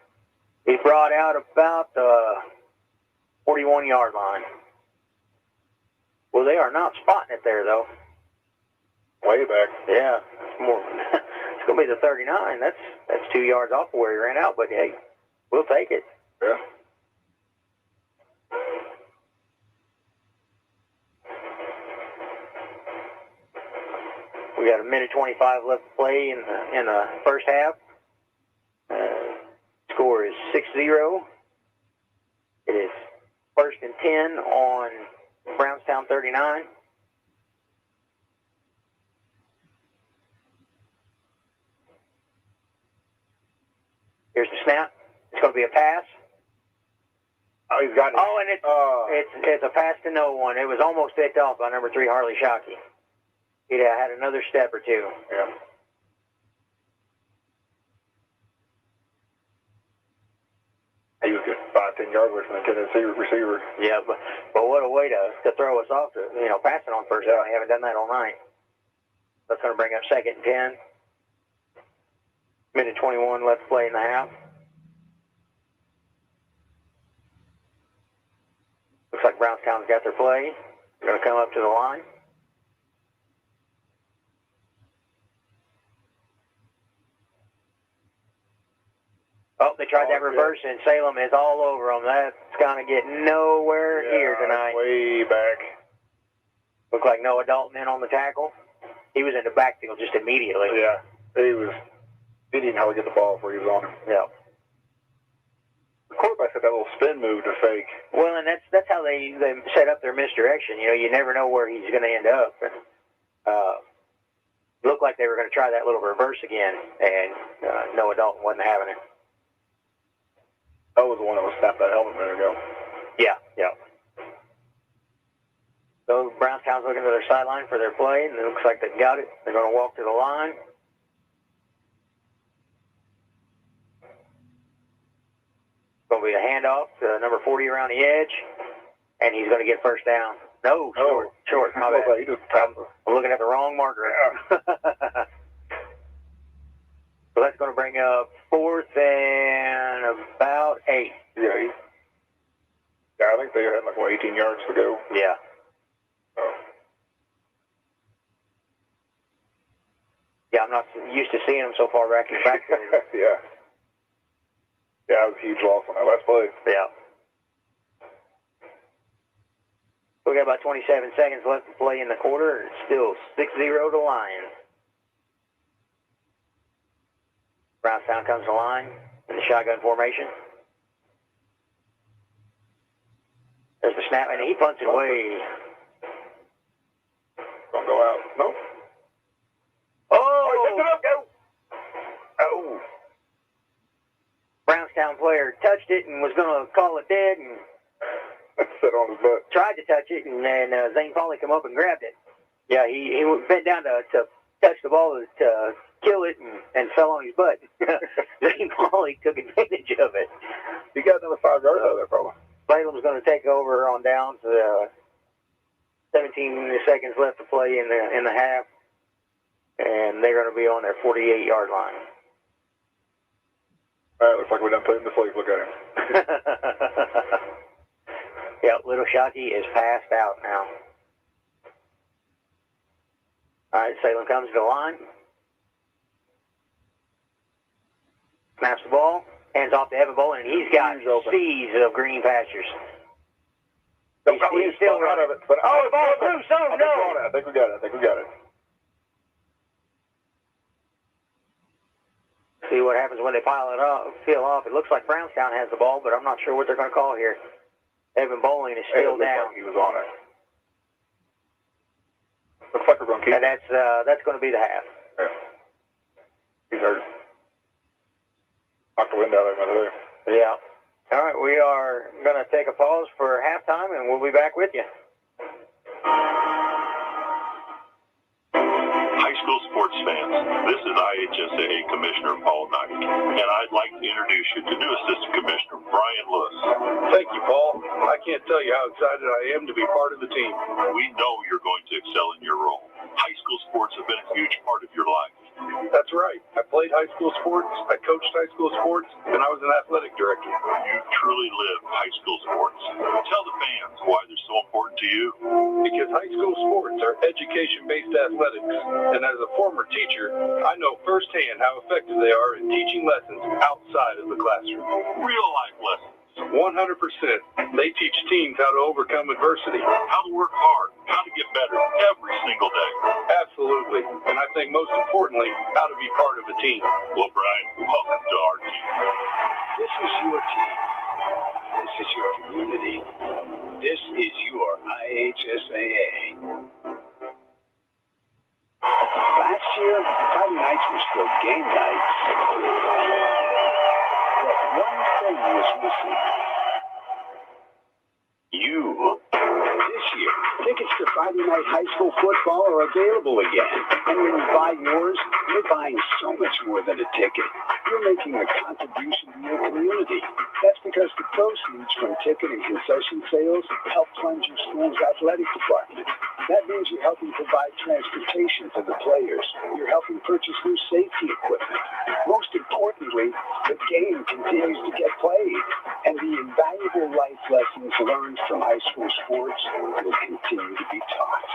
He's brought out about the 41-yard line. Well, they are not spotting it there, though. Way back. Yeah, it's more. It's going to be the 39. That's 2 yards off where he ran out, but hey, we'll take it. Yeah. We got a minute 25 left to play in the first half. Score is 6-0. It is first and 10 on Brownstown 39. Here's the snap. It's going to be a pass. Oh, he's got it. Oh, and it's a pass to no one. It was almost picked off by number 3, Harley Shockey. He'd had another step or two. Yeah. He was good 5-10 yards away from the Tennessee receiver. Yeah, but what a way to throw us off to, passing on first down. We haven't done that all night. That's going to bring up second and 10. Minute 21 left to play in the half. Looks like Brownstown's got their play. They're going to come up to the line. Oh, they tried that reverse, and Salem is all over them. That's going to get nowhere here tonight. Way back. Looked like Noah Dalton in on the tackle. He was in the backfield just immediately. Yeah, he didn't know how to get the ball before he was on him. Yeah. The quarterback had that little spin move to fake. Well, and that's how they set up their misdirection. You never know where he's going to end up. And, looked like they were going to try that little reverse again, and Noah Dalton wasn't having it. That was the one that was snapped that helmet a minute ago. Yeah. So Brownstown's looking to their sideline for their play, and it looks like they've got it. They're going to walk to the line. Going to be a handoff to number 40 around the edge, and he's going to get first down. No, short. My bad. I'm looking at the wrong marker. Yeah. So that's going to bring up fourth and about 8. Yeah, I think they had 18 yards to go. Yeah. Yeah, I'm not used to seeing them so far back in the backfield. Yeah, that was a huge loss on that last play. Yeah. We got about 27 seconds left to play in the quarter. It's still 6-0 to Lions. Brownstown comes to line in the shotgun formation. There's the snap, and he punts it away. Gonna go out. No. Oh! Brownstown player touched it and was going to call it dead and sit on his butt. Tried to touch it, and then Zane Pauly come up and grabbed it. Yeah, he bent down to touch the ball to kill it and fell on his butt. Zane Pauly took advantage of it. He got another 5 yards out of that, probably. Salem's going to take over on down to 17 seconds left to play in the half, and they're going to be on their 48-yard line. All right, looks like we done put him to sleep. Look at him. Yeah, Little Shockey is passed out now. All right, Salem comes to the line. Snaps the ball, hands off to Evan Bowling, and he's got seas of green pastures. He's still out of it. But the ball's loose. Oh, no. I think we got it. See what happens when they peel off. It looks like Brownstown has the ball, but I'm not sure what they're going to call here. Evan Bowling is still down. Like he was on it. Looks like we're going to keep. And that's going to be the half. Yeah. He's hurt. Knocked the wind out of him today. Yeah. All right, we are going to take a pause for halftime, and we'll be back with you. High school school sports fans, this is IHSAA Commissioner Paul Knight, and I'd like to introduce you to new Assistant Commissioner Brian Lewis. Thank you, Paul. I can't tell you how excited I am to be part of the team. We know you're going to excel in your role. High school sports have been a huge part of your life. That's right. I played high school sports, I coached high school sports, and I was an athletic director. You truly live high school sports. Tell the fans why they're so important to you. Because high school sports are education-based athletics, and as a former teacher, I know firsthand how effective they are in teaching lessons outside of the classroom. Real life lessons. 100%. They teach teens how to overcome adversity, how to work hard, how to get better every single day. Absolutely. And I think most importantly, how to be part of a team. Well, Brian, welcome to our team. This is your team. This is your community. This is your IHSAA. Last year, Friday nights were still game nights. But one thing was missing. You. This year, tickets to Friday night high school football are available again. And when you buy yours, you're buying so much more than a ticket. You're making a contribution to your community. That's because the proceeds from ticket and concession sales help fund your school's athletic department. That means you're helping provide transportation to the players. You're helping purchase new safety equipment. Most importantly, the game continues to get played, and the invaluable life lessons learned from high school sports will continue to be taught.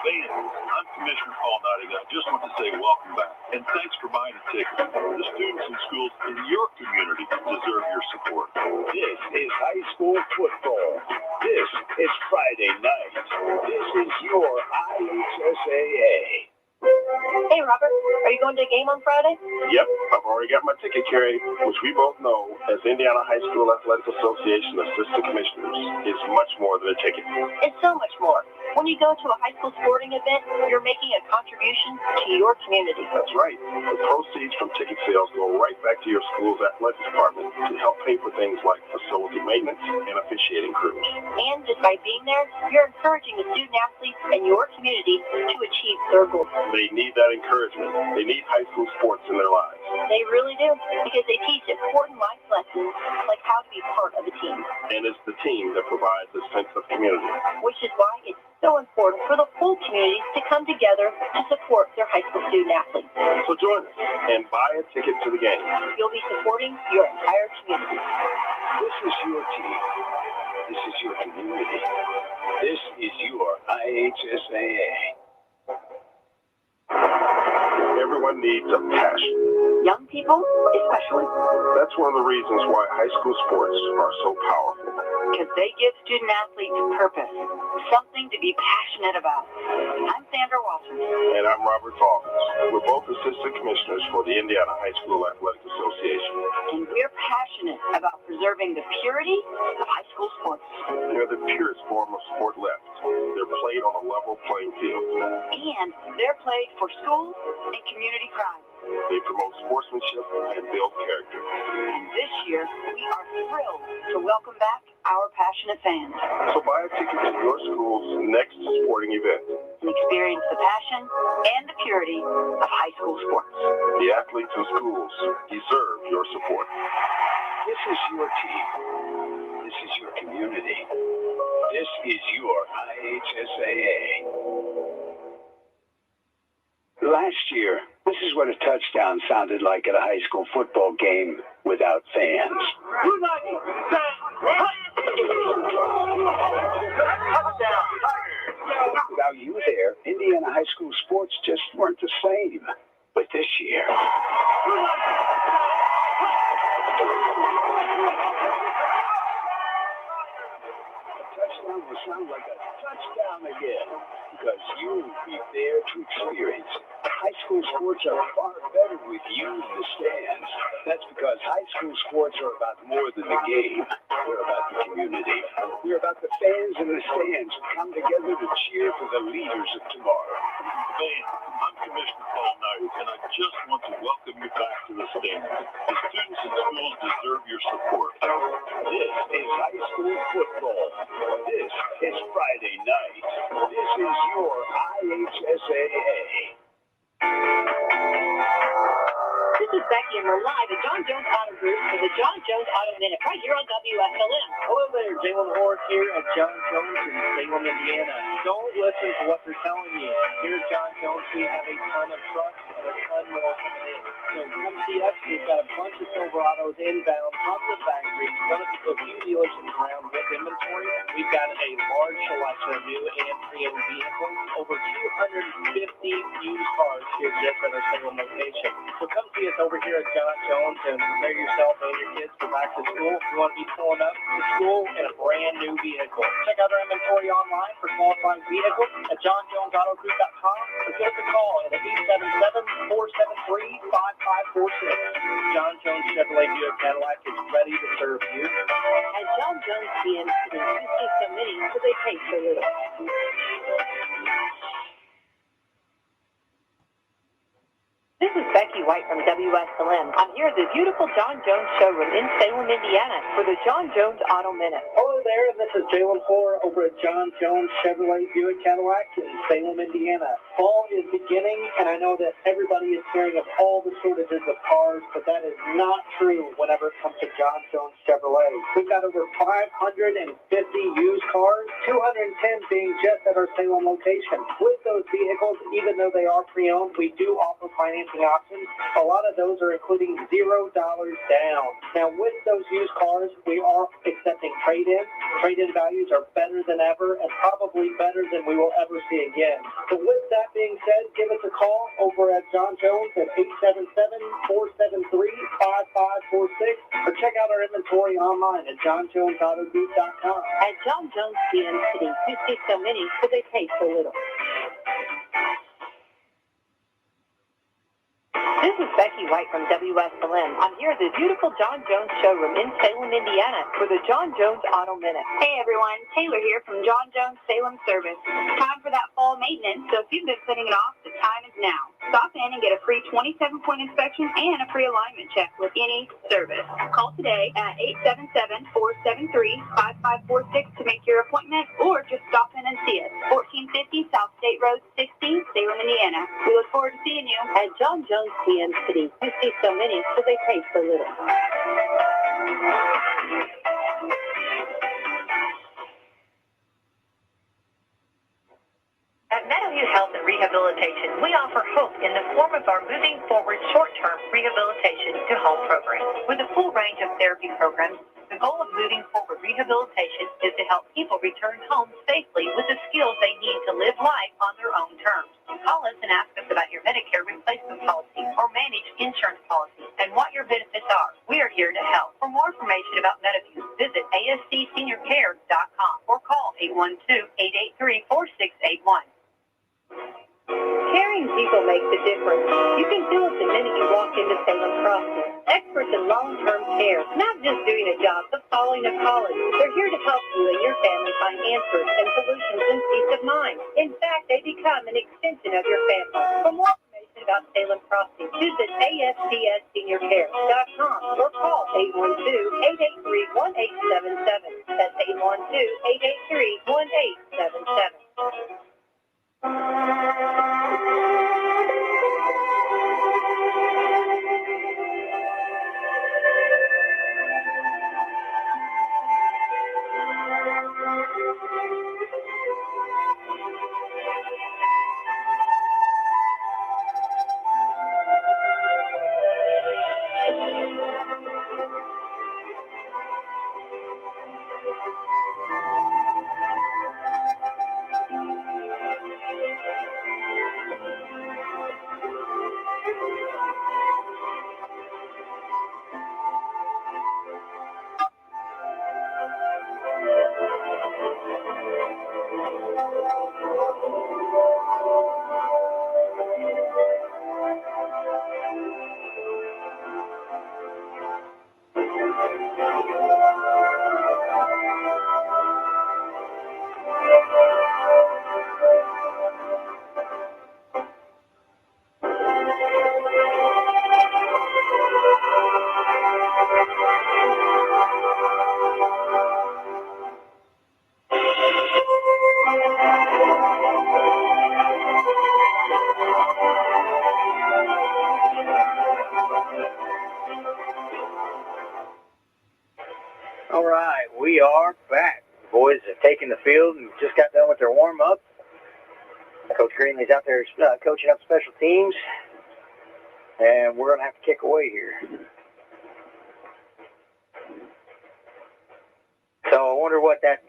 Fans, I'm Commissioner Paul Knight, and I just want to say welcome back, and thanks for buying a ticket. The students and schools in your community deserve your support. This is high school football. This is Friday night. This is your IHSAA. Hey, Robert, are you going to a game on Friday? Yep, I've already got my ticket, Carrie, which we both know as Indiana High School Athletic Association Assistant Commissioners is much more than a ticket. It's so much more. When you go to a high school sporting event, you're making a contribution to your community. That's right. The proceeds from ticket sales go right back to your school's athletic department to help pay for things like facility maintenance and officiating crews. And just by being there, you're encouraging the student athletes in your community to achieve their goals. They need that encouragement. They need high school sports in their lives. They really do, because they teach important life lessons like how to be part of a team. And it's the team that provides a sense of community. Which is why it's so important for the whole community to come together to support their high school student athletes. So join us and buy a ticket to the game. You'll be supporting your entire community. This is your team. This is your community. This is your IHSAA. Everyone needs a passion. Young people, especially. That's one of the reasons why high school sports are so powerful. Because they give student athletes purpose, something to be passionate about. I'm Sandra Walters. And I'm Robert Falkins. We're both assistant commissioners for the Indiana High School Athletic Association. And we're passionate about preserving the purity of high school sports. They're the purest form of sport left. They're played on a level playing field. And they're played for school and community pride. They promote sportsmanship and build character. And this year, we are thrilled to welcome back our passionate fans. So buy a ticket to your school's next sporting event and experience the passion and the purity of high school sports. The athletes and schools deserve your support. This is your team. This is your community. This is your IHSAA. Last year, this is what a touchdown sounded like at a high school football game without fans. Without you there, Indiana high school sports just weren't the same. But this year... touchdown will sound like a touchdown again, because you will be there to experience it. High school sports are far better with you in the stands. That's because high school sports are about more than the game. They're about the community. They're about the fans in the stands who come together to cheer for the leaders of tomorrow. Fans, I'm Commissioner Paul Knight, and I just want to welcome you back to the stands. The students and schools deserve your support. This is high school football. This is Friday night. This is your IHSAA. John Jones Auto Minute right here on WSLM. Hello there, Jalen Horace here at John Jones in Salem, Indiana. Don't listen to what they're telling you. Here at John Jones, we have a ton of trucks and a ton more coming in. So come see us. We've got a bunch of Silverados inbound from the factory. Going to be a few dealerships around with inventory. We've got a large selection of new and pre-owned vehicles. Over 250 used cars here just at our Salem location. So come see us over here at John Jones and prepare yourself and your kids for back to school. You want to be pulling up to school in a brand new vehicle. Check out our inventory online for qualified vehicles at johnjonesautogroup.com or give us a call at 877-473-5546. John Jones Chevrolet Buick Cadillac is ready to serve you. At John Jones GMC, you see so many, so they pay so little. This is Becky White from WSLM. I'm here at the beautiful John Jones showroom in Salem, Indiana for the John Jones Auto Minute. Hello there, this is Jalen Hoare over at John Jones Chevrolet Buick Cadillac in Salem, Indiana. Fall is beginning, and I know that everybody is hearing of all the shortages of cars, but that is not true whenever it comes to John Jones Chevrolet. We've got over 550 used cars, 210 being just at our Salem location. With those vehicles, even though they are pre-owned, we do offer financing options. A lot of those are including $0 down. Now, with those used cars, we are accepting trade-in. Trade-in values are better than ever and probably better than we will ever see again. So with that being said, give us a call over at John Jones at 877-473-5546 or check out our inventory online at johnjonesautogroup.com. At John Jones GMC, you see so many, so they pay so little. This is Becky White from WSLM. I'm here at the beautiful John Jones showroom in Salem, Indiana for the John Jones Auto Minute. Hey everyone, Taylor here from John Jones Salem Service. Time for that fall maintenance, so if you've been putting it off, the time is now. Stop in and get a free 27-point inspection and a free alignment check with any service. Call today at 877-473-5546 to make your appointment or just stop in and see us. 1450 South State Road 60, Salem, Indiana. We look forward to seeing you. At John Jones GMC, you see so many, so they pay so little. At Meadowview Health and Rehabilitation, we offer hope in the form of our Moving Forward short-term rehabilitation to home program. With a full range of therapy programs, the goal of Moving Forward Rehabilitation is to help people return home safely with the skills they need to live life on their own terms. Call us and ask us about your Medicare replacement policy or managed insurance policy and what your benefits are. We are here to help. For more information about Meadowview, visit ascseniorcare.com or call 812-883-4681. Caring people makes a difference. You can feel it the minute you walk into Salem Crossing. Experts in long-term care, not just doing a job, but following a calling. They're here to help you and your family find answers and solutions and peace of mind. In fact, they become an extension of your family. For more information about Salem Crossing, visit ascseniorcare.com or call 812-883-1877. That's 812-883-1877. All right, we are back. The boys have taken the field and just got done with their warm-up. Coach Greenley's out there coaching up special teams, and we're going to have to kick away here. So I wonder what that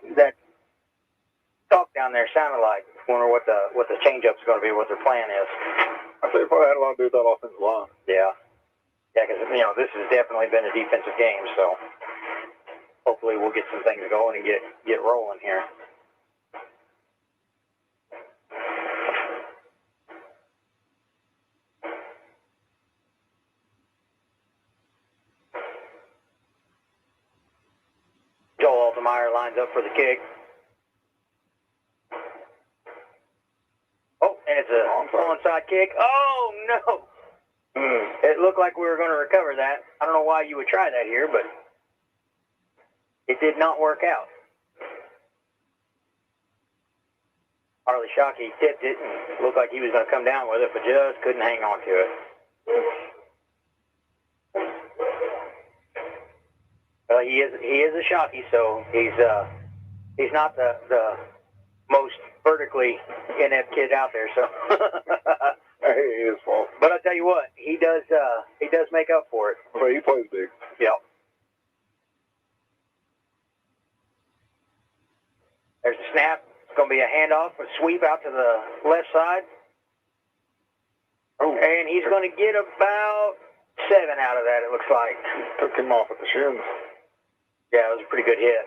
talk down there sounded like. I wonder what the change-up's going to be, what their plan is. I think it probably had a lot to do with that offensive line. Yeah. Yeah, because, this has definitely been a defensive game, so hopefully we'll get some things going and get rolling here. Joel Altemeyer lines up for the kick. Oh, and it's a onside kick. Oh, no. It looked like we were going to recover that. I don't know why you would try that here, but it did not work out. Harley Shockey tipped it and looked like he was going to come down with it, but just couldn't hang on to it. Well, he is a Shockey, so he's not the most vertically inept kid out there. So Hey, his fault. but I tell you what, he does make up for it. Well, he plays big. Yep. There's a snap. It's going to be a handoff, a sweep out to the left side. Oh. And he's going to get about 7 out of that, it looks like. Took him off at the shins. Yeah, it was a pretty good hit.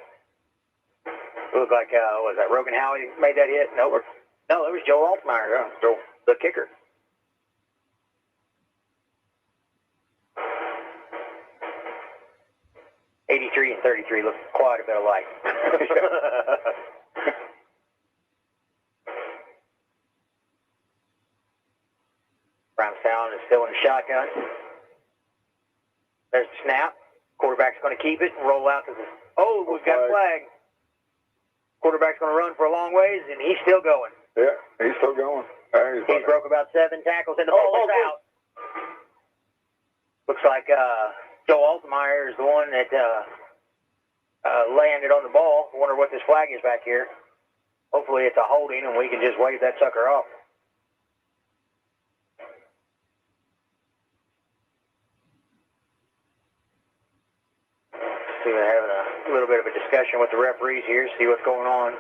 It looked like, was that Rogan Howie made that hit? No, it was Joel Altemeyer, Joel, the kicker. '83 and 33 look quite a bit alike. Brownstown is still in the shotgun. There's the snap. Quarterback's going to keep it and roll out to the... Oh, we've got a flag. Quarterback's going to run for a long ways, and he's still going. Yeah, he's still going. He's broke about 7 tackles, and the ball is out. Looks like Joe Altemeyer is the one that landed on the ball. I wonder what this flag is back here. Hopefully it's a holding, and we can just wave that sucker off. See, we're having a little bit of a discussion with the referees here, see what's going on.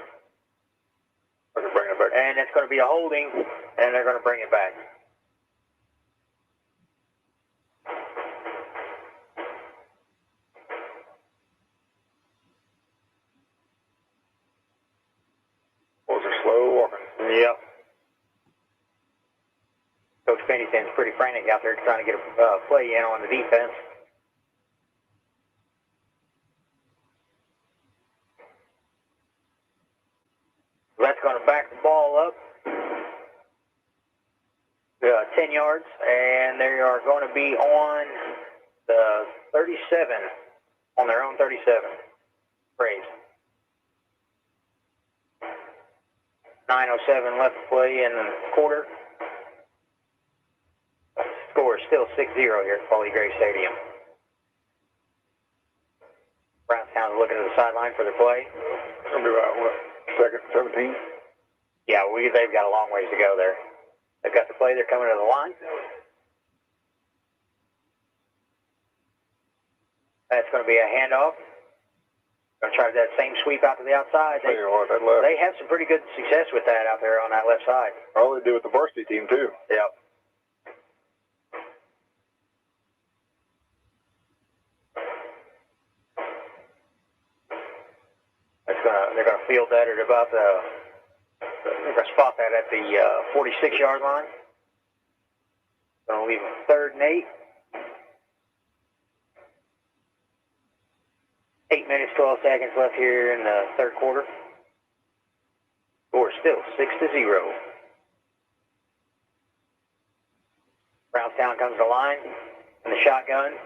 They're going to bring it back. And it's going to be a holding, and they're going to bring it back. Boys are slow walking. Yep. Coach Pennington's pretty frantic out there trying to get a play in on the defense. That's going to back the ball up 10 yards, and they are going to be on the 37, on their own 37. Braves. 9:07 left to play in the quarter. Score is still 6-0 here at Foley Gray Stadium. Brownstown's looking at the sideline for their play. It's going to be about, what, second, 17? Yeah, they've got a long ways to go there. They've got the play. They're coming to the line. That's going to be a handoff. Going to try that same sweep out to the outside. They have some pretty good success with that out there on that left side. All they do with the varsity team, too. Yep. They're going to field that at about they're going to spot that at the 46-yard line. Going to leave them 3rd and 8. 8 minutes, 12 seconds left here in the third quarter. Score still 6-0. Brownstown comes to the line in the shotgun.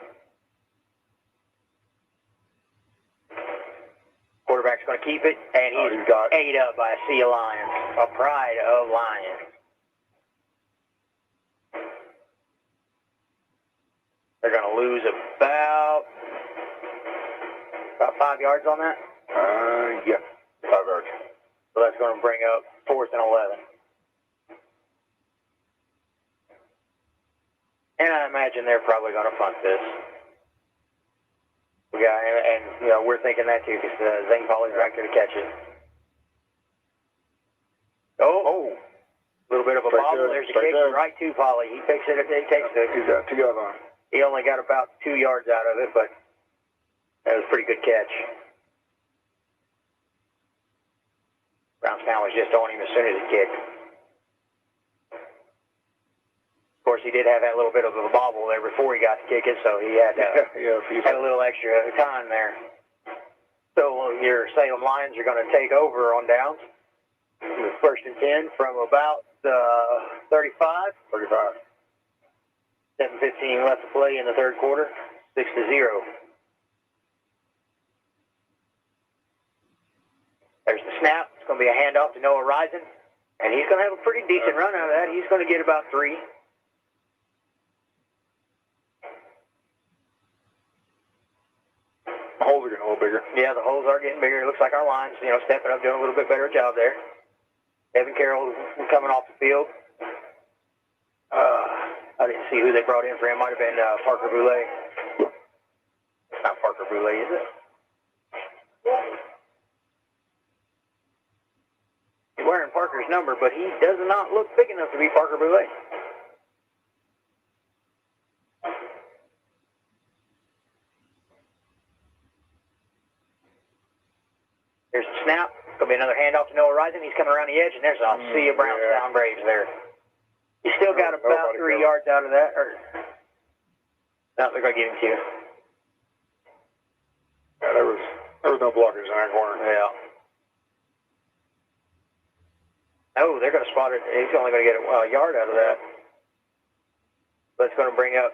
Quarterback's going to keep it, and he's ate up by a sea of lions, a pride of lions. They're going to lose about About 5 yards on that? Yeah, 5 yards. So that's going to bring up 4th and 11. And I imagine they're probably going to punt this. And you know, we're thinking that too, because Zane Polly's back there to catch it. Oh, a little bit of a bobble. There's a kick right to Polly. He picks it. He takes it. He's got 2 yards on. He only got about 2 yards out of it, but that was a pretty good catch. Brownstown was just on him as soon as he kicked. Of course, he did have that little bit of a bobble there before he got to kick it, so he had had a little extra time there. So your Salem Lions are going to take over on downs. 1st and 10 from about 35. 35. 7:15 left to play in the 3rd quarter. 6-0. There's the snap. It's going to be a handoff to Noah Risen, and he's going to have a pretty decent run out of that. He's going to get about 3. The holes are getting a little bigger. Yeah, the holes are getting bigger. It looks like our line's, stepping up, doing a little bit better job there. Evan Carroll coming off the field. I didn't see who they brought in for him. Might have been Parker Boulay. It's not Parker Boulay, is it? He's wearing Parker's number, but he does not look big enough to be Parker Boulay. There's a snap. Going to be another handoff to Noah Risen. He's coming around the edge, and there's a sea of Brownstown Braves there. He still got about 3 yards out of that. No, they're going to give him 2. Yeah, there was no blockers in that corner. Yeah. Oh, they're going to spot it. He's only going to get a yard out of that. But it's going to bring up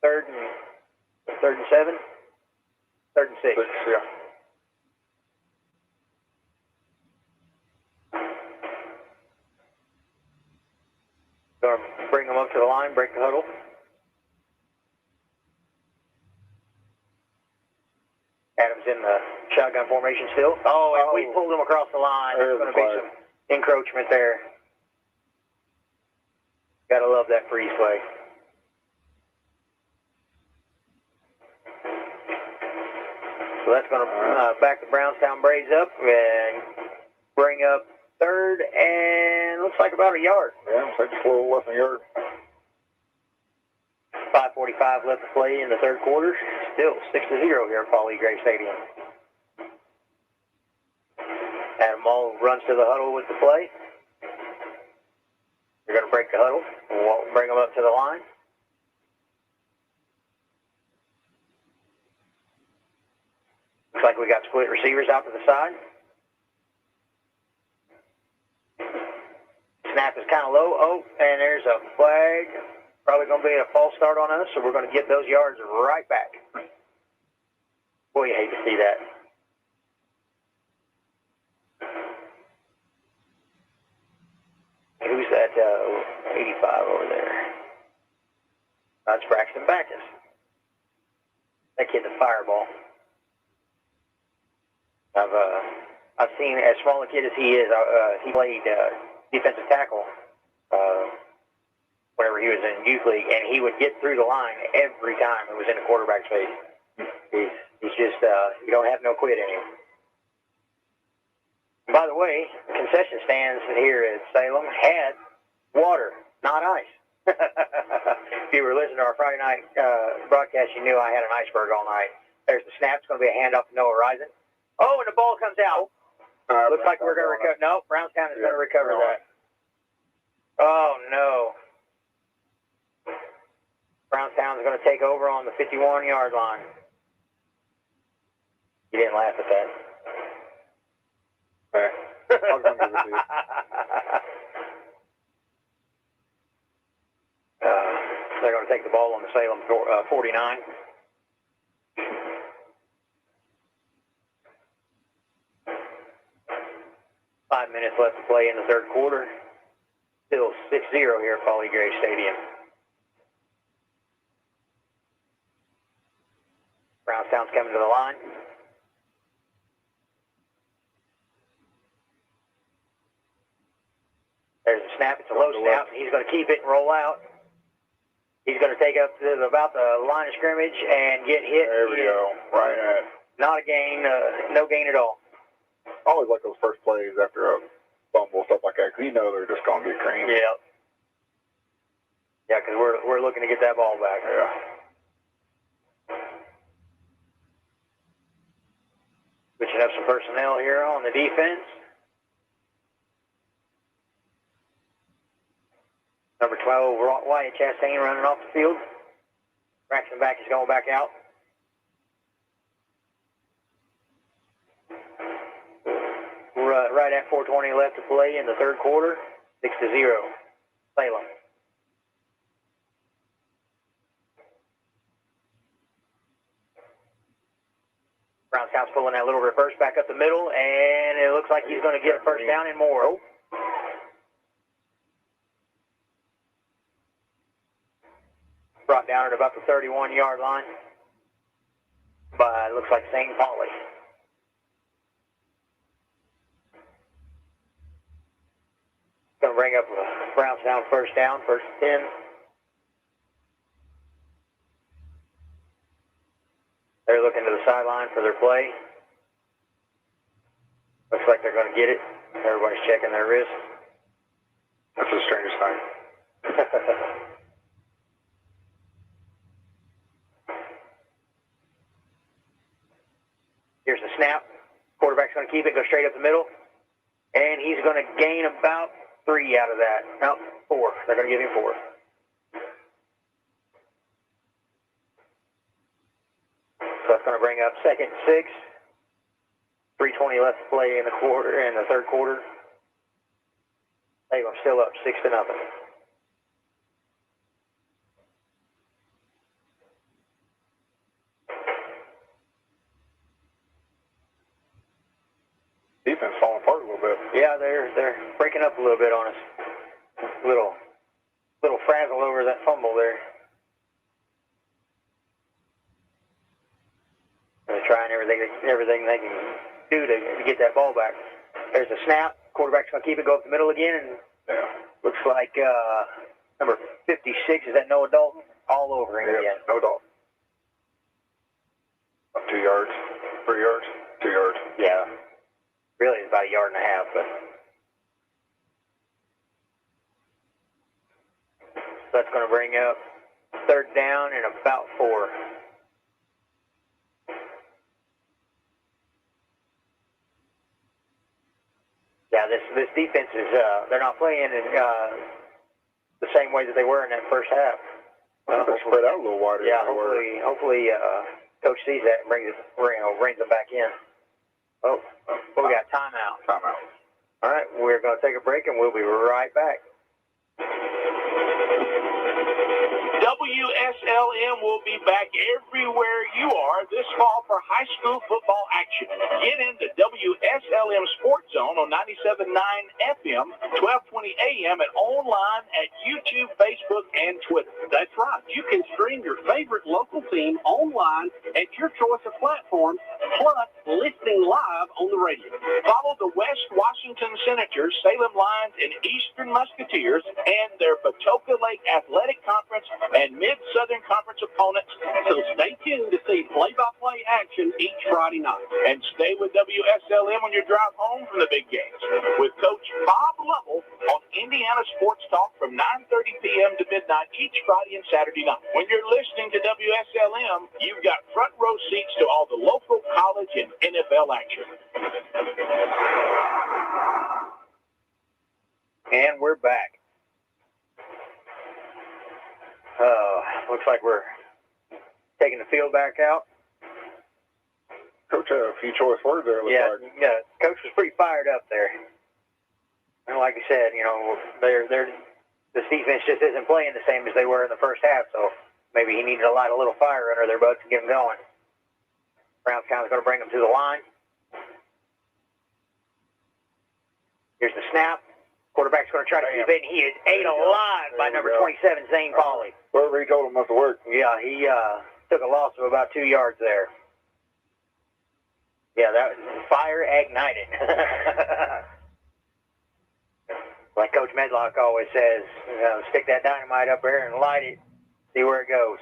3rd and 7, 3rd and 6. Yeah. Going to bring them up to the line, break the huddle. Adams in the shotgun formation still. Oh, and we pulled him across the line. There's going to be some encroachment there. Got to love that freeze play. So that's going to back the Brownstown Braves up and bring up 3rd and looks like about a yard. Yeah, looks like just a little less than a yard. 5:45 left to play in the 3rd quarter. Still 6-0 here at Paul E. Gray Stadium. Adam Mull runs to the huddle with the play. They're going to break the huddle. We'll bring them up to the line. Looks like we got split receivers out to the side. Snap is kind of low. Oh, and there's a flag. Probably going to be a false start on us, so we're going to get those yards right back. Boy, you hate to see that. Who's that 85 over there? That's Braxton Backus. That kid's a fireball. I've seen, as small a kid as he is, he played defensive tackle whenever he was in youth league, and he would get through the line every time it was in the quarterback's face. He's just, you don't have no quit in him. By the way, concession stands here at Salem had water, not ice. If you were listening to our Friday night broadcast, you knew I had an iceberg all night. There's the snap. It's going to be a handoff to Noah Risen. Oh, and the ball comes out. Looks like we're going to recover. No, Brownstown is going to recover that. Oh, no. Brownstown is going to take over on the 51-yard line. You didn't laugh at that. Okay. I'll come give it to you. They're going to take the ball on the Salem 49. Five minutes left to play in the 3rd quarter. Still 6-0 here at Paul E. Gray Stadium. Brownstown's coming to the line. There's a snap. It's a low snap. He's going to keep it and roll out. He's going to take up to about the line of scrimmage and get hit. There we go. Right at. Not a gain. No gain at all. I always like those first plays after a fumble, stuff like that, because you know they're just going to get creamed. Yeah. Yeah, because we're looking to get that ball back. Yeah. Switching up some personnel here on the defense. Number 12, Wyatt Chastain running off the field. Braxton back is going back out. Right at 4:20 left to play in the third quarter. 6-0. Salem. Brownstown's pulling that little reverse back up the middle, and it looks like he's going to get a first down and more. Brought down at about the 31-yard line by, looks like, St. Pauli. Going to bring up a Brownstown first down, first and 10. They're looking to the sideline for their play. Looks like they're going to get it. Everybody's checking their wrist. That's the strangest thing. Here's the snap. Quarterback's going to keep it, go straight up the middle. And he's going to gain about 3 out of that. No, 4. They're going to give him 4. So that's going to bring up 2nd and 6. 3:20 left to play in the third quarter. They're still up 6-0. Defense falling apart a little bit. Yeah, they're breaking up a little bit on us. Little frazzle over that fumble there. They're trying everything they can do to get that ball back. There's a snap. Quarterback's going to keep it, go up the middle again, and looks like number 56, is that Noah Dalton? All over him again. No Dalton. About 2 yards, 3 yards, 2 yards. Yeah. Really, it's about 1.5 yards, but that's going to bring up 3rd down and about 4. Yeah, this defense is they're not playing in the same way that they were in that first half. They're spread out a little wider. Yeah, hopefully Coach sees that and brings them back in. Oh, we got timeout. Timeout. All right, we're going to take a break and we'll be right back. WSLM will be back everywhere you are this fall for high school football action. Get into WSLM Sports Zone on 97.9 FM, 1220 AM, and online at YouTube, Facebook, and Twitter. That's right. You can stream your favorite local team online at your choice of platforms, plus listening live on the radio. Follow the West Washington Senators, Salem Lions, and Eastern Musketeers, and their Patoka Lake Athletic Conference and Mid-Southern Conference opponents, so stay tuned to see play-by-play action each Friday night. And stay with WSLM on your drive home from the big games with Coach Bob Lovell on Indiana Sports Talk from 9:30 p.m. to midnight each Friday and Saturday night. When you're listening to WSLM, you've got front row seats to all the local college and NFL action. And we're back. Looks like we're taking the field back out. Coach had a few choice words there. Yeah, Coach was pretty fired up there. And like you said, this defense just isn't playing the same as they were in the first half, so maybe he needed to light a little fire under their butts and get them going. Brownstown's going to bring them to the line. Here's the snap. Quarterback's going to try to keep it, and he is ate alive by number 27, Zane Pauli. Whatever he told him must have worked. Yeah, he took a loss of about 2 yards there. Yeah, that was fire ignited. Like Coach Coach Medlock always says, stick that dynamite up there and light it, see where it goes.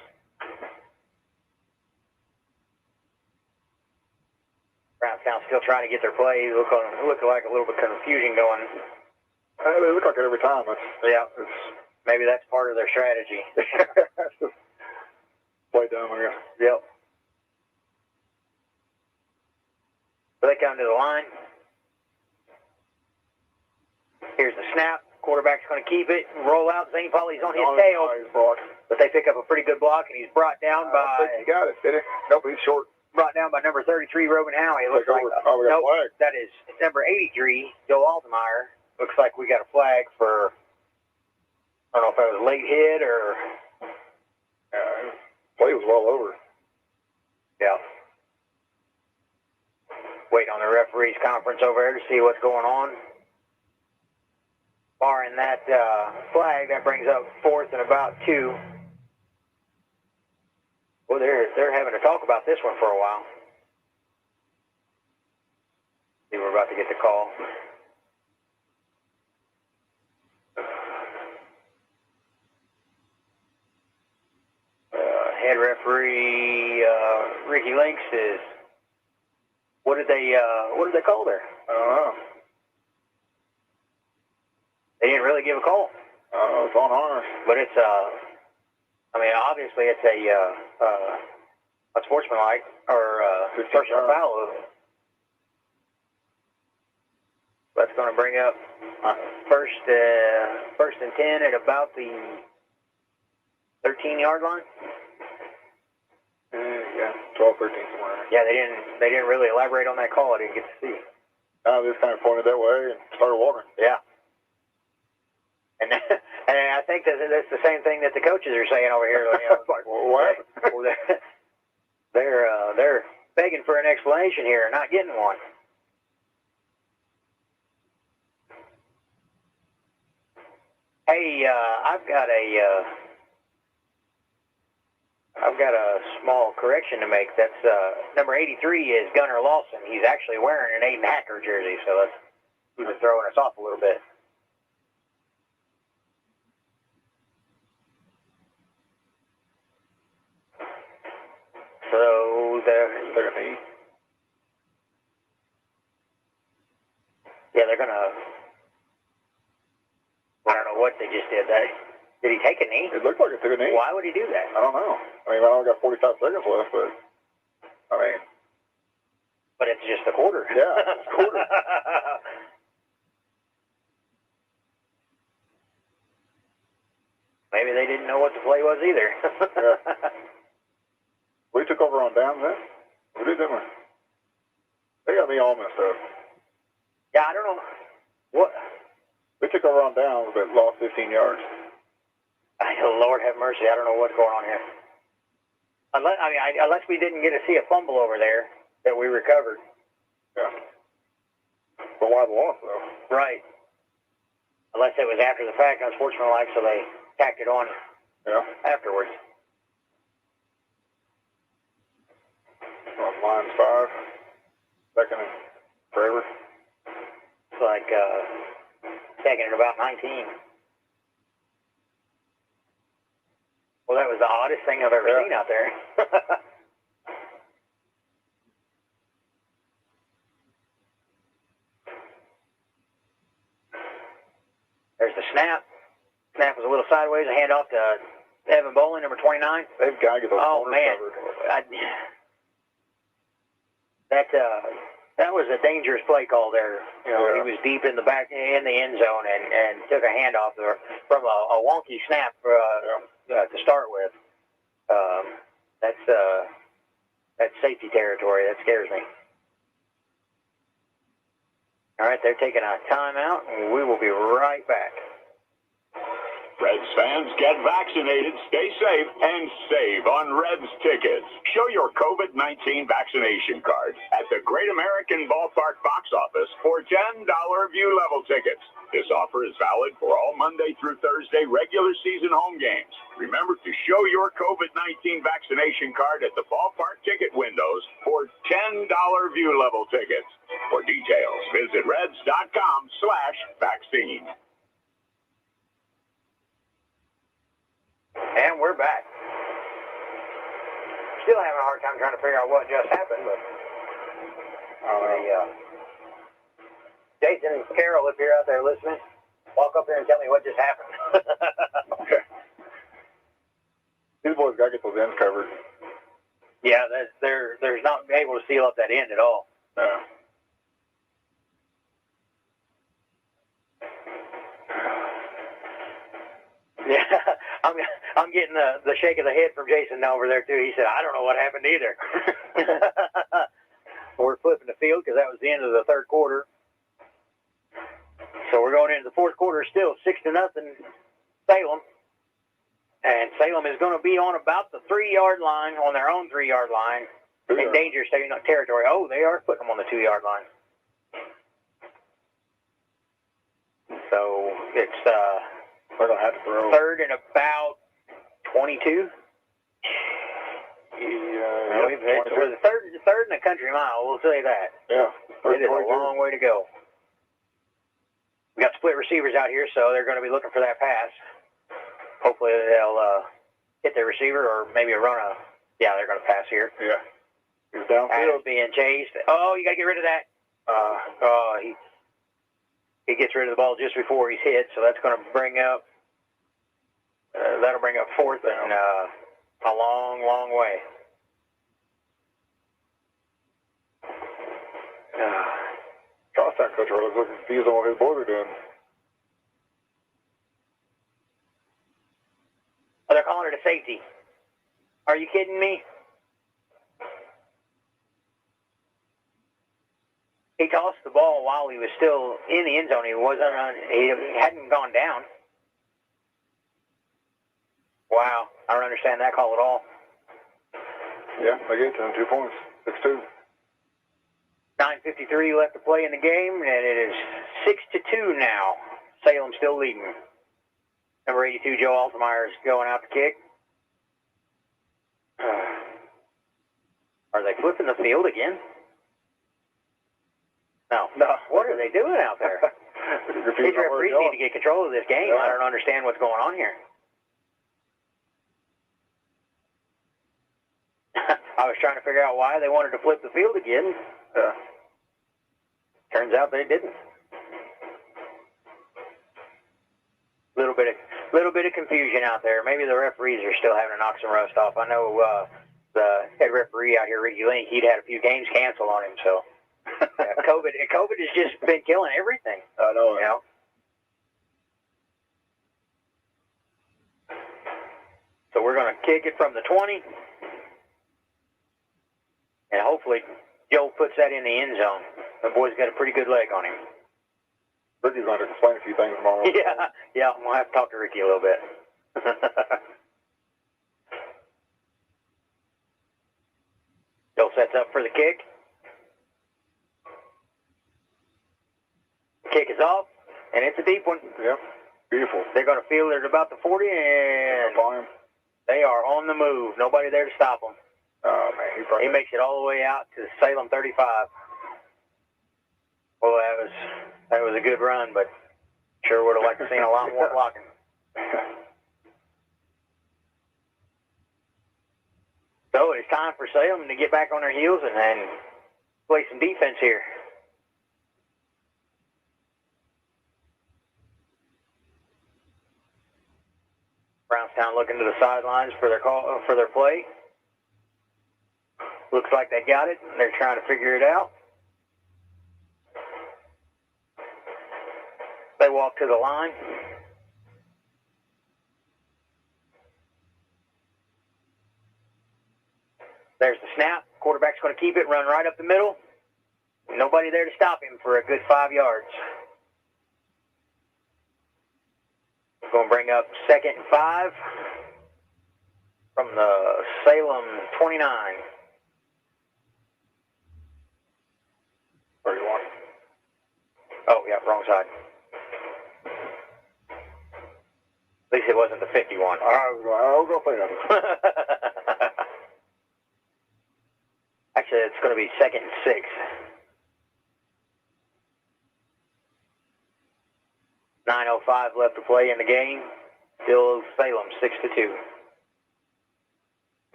Brownstown still trying to get their play. Looking like a little bit of confusion going. They look like it every time. Maybe that's part of their strategy. Play dumb, I guess. Yep. So they come to the line. Here's the snap. Quarterback's going to keep it and roll out. Zane Pauly's on his tail. But they pick up a pretty good block, and he's brought down by... He got it, did he? Nope, he's short. Brought down by number 33, Robin Howie. It looks like... we got a flag. That is number 83, Joe Altemeyer. Looks like we got a flag for... I don't know if that was a late hit or... Play was well over. Yeah. Waiting on the referee's conference over there to see what's going on. Barring that flag, that brings up 4th and about 2. Well, they're having to talk about this one for a while. See, we're about to get the call. Head referee Ricky Links is. What did they call there? I don't know. They didn't really give a call. It's on ours. But it's obviously it's a sportsmanlike or personal foul. That's going to bring up first and 10 at about the 13-yard line. Yeah, 12, 13 somewhere. Yeah, they didn't really elaborate on that call. I didn't get to see. No, they just kind of pointed that way and started walking. Yeah. And I think that's the same thing that the coaches are saying over here. It's like, well, what? They're begging for an explanation here and not getting one. Hey, I've got a small correction to make. That's number 83 is Gunnar Lawson. He's actually wearing an Aiden Hacker jersey, so he's been throwing us off a little bit. So they're gonna. I don't know what they just did. Did he take a knee? It looked like he took a knee. Why would he do that? I don't know. I only got 45 seconds left, but But it's just a quarter. Yeah, it's a quarter. Maybe they didn't know what the play was either. Yeah. We took over on downs then? We did, didn't we? They got me all messed up. Yeah, I don't know. What? We took over on downs, but lost 15 yards. Lord have mercy. I don't know what's going on here. Unless we didn't get to see a fumble over there that we recovered. Yeah. But why the loss, though? Right. Unless it was after the fact, unsportsmanlike, so they tacked it on afterwards. On line 5. Second and forever. It's like second and about 19. Well, that was the oddest thing I've ever seen out there. There's the snap. Snap was a little sideways. A handoff to Evan Bowling, number 29. They've got to get those corners covered. That was a dangerous play call there. He was deep in the back in the end zone and took a handoff from a wonky snap to start with. That's safety territory. That scares me. All right, they're taking a timeout, and we will be right back. Reds fans, get vaccinated, stay safe, and save on Reds tickets. Show your COVID-19 vaccination card at the Great American Ballpark box office for $10 view level tickets. This offer is valid for all Monday through Thursday regular season home games. Remember to show your COVID-19 vaccination card at the ballpark ticket windows for $10 view level tickets. For details, visit reds.com/vaccine. And we're back. Still having a hard time trying to figure out what just happened, but Jason and Carol, if you're out there listening, walk up here and tell me what just happened. Okay. These boys got to get those ends covered. Yeah, they're not able to seal up that end at all. No. Yeah, I'm getting the shake of the head from Jason over there too. He said, I don't know what happened either. We're flipping the field because that was the end of the third quarter. So we're going into the fourth quarter still 6-0 Salem. And Salem is going to be on about the 3-yard line, on their own 3-yard line, in dangerous territory. Oh, they are putting them on the 2-yard line. So it's We're going to have to throw. third and about 22. Yeah, It was third in a country mile, we'll say that. Yeah. It is a long way to go. We got split receivers out here, so they're going to be looking for that pass. Hopefully they'll hit their receiver or maybe run a... Yeah, they're going to pass here. Yeah. He's downfield. Adams being chased. Oh, you got to get rid of that. He gets rid of the ball just before he's hit, so that's going to bring up... that'll bring up fourth and a long, long way. Crosstown coach was looking confused on what his boys are doing. Oh, they're calling it a safety. Are you kidding me? He tossed the ball while he was still in the end zone. He hadn't gone down. Wow, I don't understand that call at all. Yeah, they get to him 2 points. 6-2. 9:53 left to play in the game, and it is 6-2 now. Salem still leading. Number 82, Joe Altemeyer, is going out to kick. Are they flipping the field again? No. What are they doing out there? These referees need to get control of this game. Yeah. I don't understand what's going on here. I was trying to figure out why they wanted to flip the field again. Turns out they didn't. Little bit of confusion out there. Maybe the referees are still having to knock some rust off. I know the head referee out here, Ricky Link, he'd had a few games canceled on him. So COVID has just been killing everything. I know. You know. So we're going to kick it from the 20. And hopefully Joe puts that in the end zone. The boy's got a pretty good leg on him. Ricky's going to explain a few things tomorrow. Yeah, we'll have to talk to Ricky a little bit. Joe sets up for the kick. Kick is off, and it's a deep one. Yep, beautiful. They're going to field it about the 40, and they are on the move. Nobody there to stop them. Oh, man, he makes it all the way out to Salem 35. Well, that was a good run, but sure would have liked to seen a lot more blocking. So it's time for Salem to get back on their heels and play some defense here. Brownstown looking to the sidelines for their play. Looks like they got it. They're trying to figure it out. They walk to the line. There's the snap. Quarterback's going to keep it, run right up the middle. Nobody there to stop him for a good 5 yards. Going to bring up 2nd and 5 from the Salem 29. 31. Oh, yeah, wrong side. At least it wasn't the 51. I'll go play that. Actually, it's going to be 2nd and 6. .9:05 left to play in the game. Still Salem 6-2.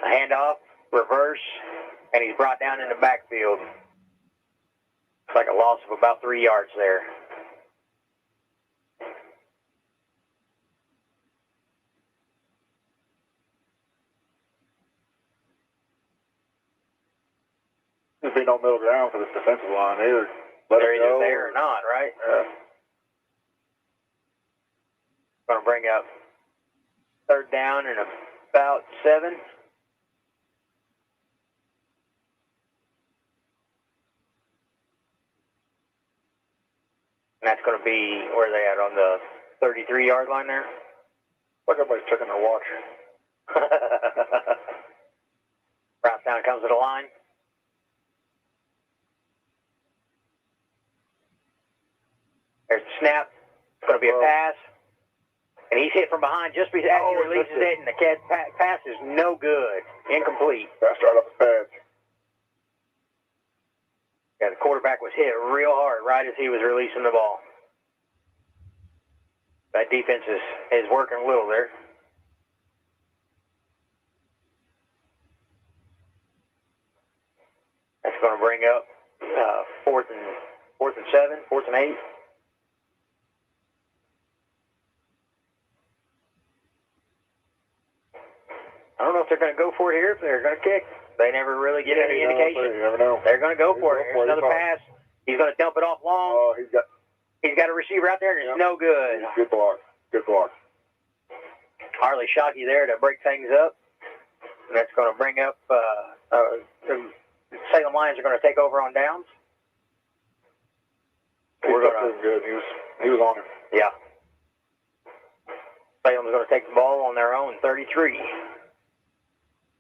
A handoff, reverse, and he's brought down in the backfield. It's like a loss of about 3 yards there. There's been no middle ground for this defensive line. Either let They're it either go there or not, right? Going to bring up third down and about 7. And that's going to be, where are they at, on the 33-yard line there? Like everybody's checking their watch. Brownstown comes to the line. There's the snap. It's going to be a pass. And he's hit from behind just as he releases it, and the pass is no good. Incomplete. That's right off his pads. Yeah, the quarterback was hit real hard right as he was releasing the ball. That defense is working a little there. That's going to bring up fourth and 7, 4th and 8. I don't know if they're going to go for it here, if they're going to kick. They never really get any indication. You never know. They're going to go for it. Here's another pass. He's going to dump it off long. Oh, he's got a receiver out there, and it's no good. Good block. Good block. Harley Shockey there to break things up. And that's going to bring up the Salem Lions are going to take over on downs. We're going to good. He was on him. Yeah. Salem's going to take the ball on their own 33.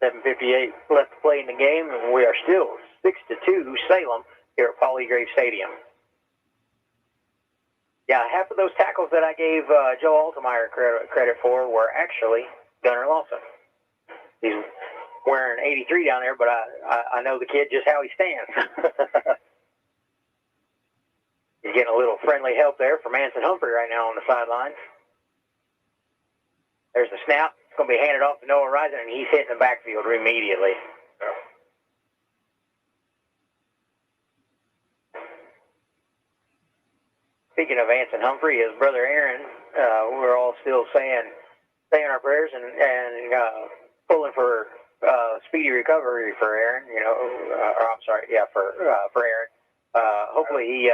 7:58 left to play in the game, and we are still 6-2 Salem here at Paul E. Graves Stadium. Yeah, half of those tackles that I gave Joe Altemeyer credit for were actually Gunnar Lawson. He's wearing 83 down there, but I know the kid just how he stands. He's getting a little friendly help there from Anson Humphrey right now on the sidelines. There's the snap. It's going to be handed off to Noah Risen, and he's hitting the backfield immediately. Yeah. Speaking of Anson Humphrey, his brother Aaron, we're all still saying our prayers and pulling for speedy recovery for Aaron. You know, for Aaron. Hopefully he,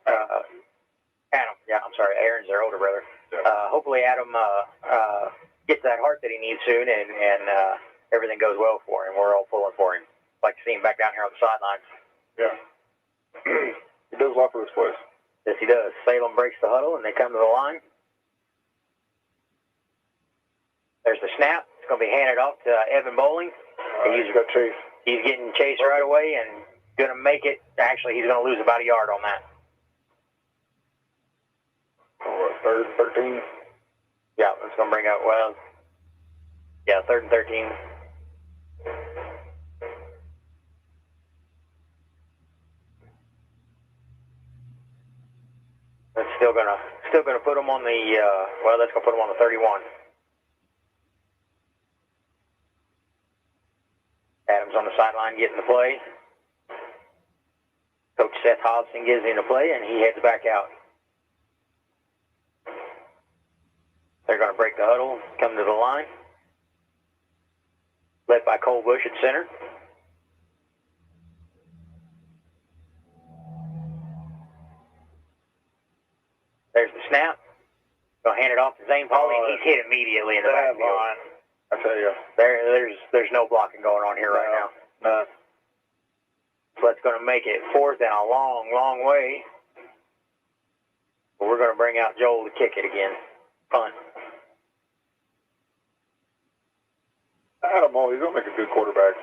Adam. Yeah, I'm sorry, Aaron's their older brother. Hopefully Adam gets that heart that he needs soon, and everything goes well for him. We're all pulling for him. Like to see him back down here on the sidelines. Yeah. He does a lot for this place. Yes, he does. Salem breaks the huddle, and they come to the line. There's the snap. It's going to be handed off to Evan Bowling. He's got chase. He's getting chased right away and going to make it. Actually, he's going to lose about a yard on that. Third, 13. Yeah, it's going to bring up, 3rd and 13. That's still gonna put them on the that's gonna put them on the 31. Adams on the sideline getting the play. Coach Seth Hobson gives him the play, and he heads back out. They're gonna break the huddle, come to the line. Led by Cole Bush at center. There's the snap. Gonna hand it off to Zane Pauly, and he's hit immediately in the backfield. I tell you, there's no blocking going on here right now. No. So that's gonna make it 4th and a long, long way. But we're gonna bring out Joel to kick it again. Punt. Adam Moll, he's gonna make a good quarterback.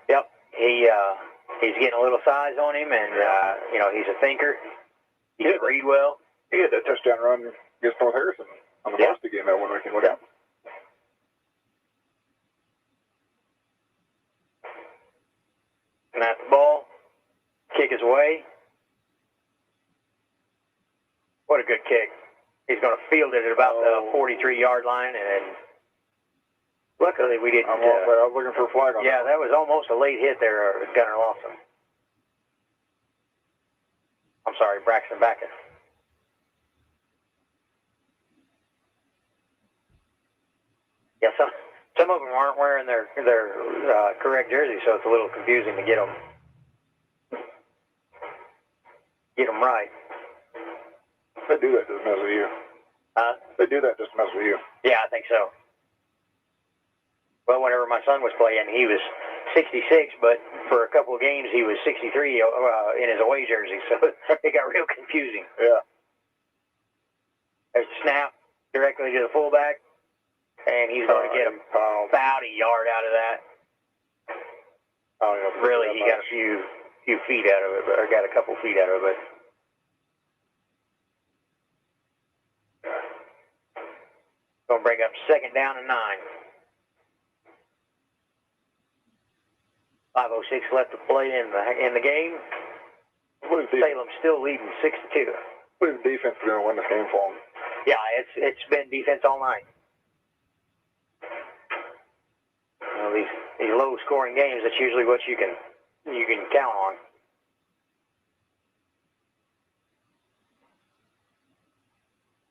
Yep. He's getting a little size on him, and he's a thinker. He can read well. He had that touchdown run against North Harrison on the varsity game that one weekend. Look out. Snap the ball. Kick is away. What a good kick. He's going to field it at about the 43-yard line and Luckily, we didn't. I was looking for a flag on that was almost a late hit there, Gunnar Lawson. I'm sorry, Braxton Backus. Yeah, some of them aren't wearing their correct jersey, so it's a little confusing to get them right. They do that just to mess with you. They do that just to mess with you. Yeah, I think so. Well, whenever my son was playing, he was 66, but for a couple of games, he was 63 in his away jersey, so it got real confusing. Yeah. There's a snap directly to the fullback, and he's going to get about a yard out of that. Really, he got a few feet out of it, or got a couple feet out of it. Going to bring up 2nd down and 9. 5:06 left to play in the game. Salem still leading 6-2. What is defense going to win this game for them? Yeah, it's been defense all night. These low scoring games, that's usually what you can count on.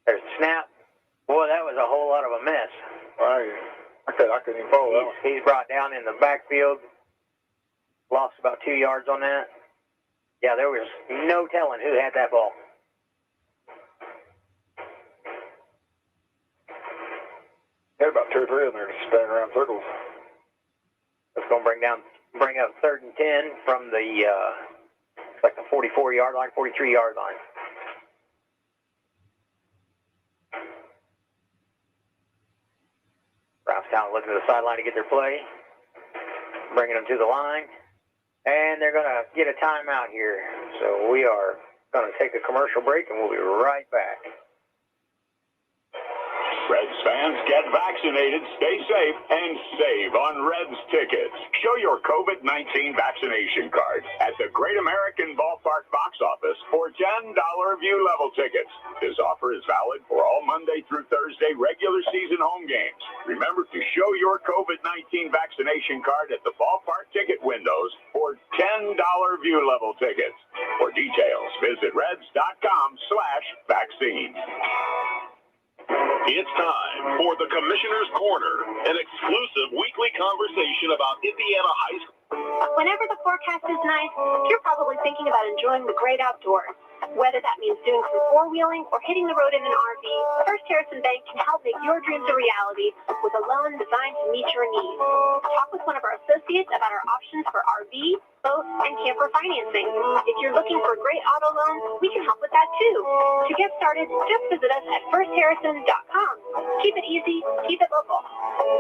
There's the snap. Boy, that was a whole lot of a mess. I couldn't even follow that one. He's brought down in the backfield. Lost about 2 yards on that. Yeah, there was no telling who had that ball. They had about 2 or 3 of them there just spinning around circles. It's going to bring up 3rd and 10 from the 44-yard line, 43-yard line. Brownstown looking to the sideline to get their play. Bringing them to the line. And they're going to get a timeout here. So we are going to take a commercial break, and we'll be right back. Reds fans, get vaccinated, stay safe, and save on Reds tickets. Show your COVID-19 vaccination card at the Great American Ballpark box office for $10 view level tickets. This offer is valid for all Monday through Thursday regular season home games. Remember to show your COVID-19 vaccination card at the ballpark ticket windows for $10 view level tickets. For details, visit reds.com/vaccine. It's time for the Commissioner's Corner, an exclusive weekly conversation about Indiana high school. Whenever the forecast is nice, you're probably thinking about enjoying the great outdoors. Whether that means doing some four-wheeling or hitting the road in an RV, First Harrison Bank can help make your dreams a reality with a loan designed to meet your needs. Talk with one of our associates about our options for RV, boat, and camper financing. If you're looking for a great auto loan, we can help with that too. To get started, just visit us at firstharrison.com. Keep it easy, keep it local.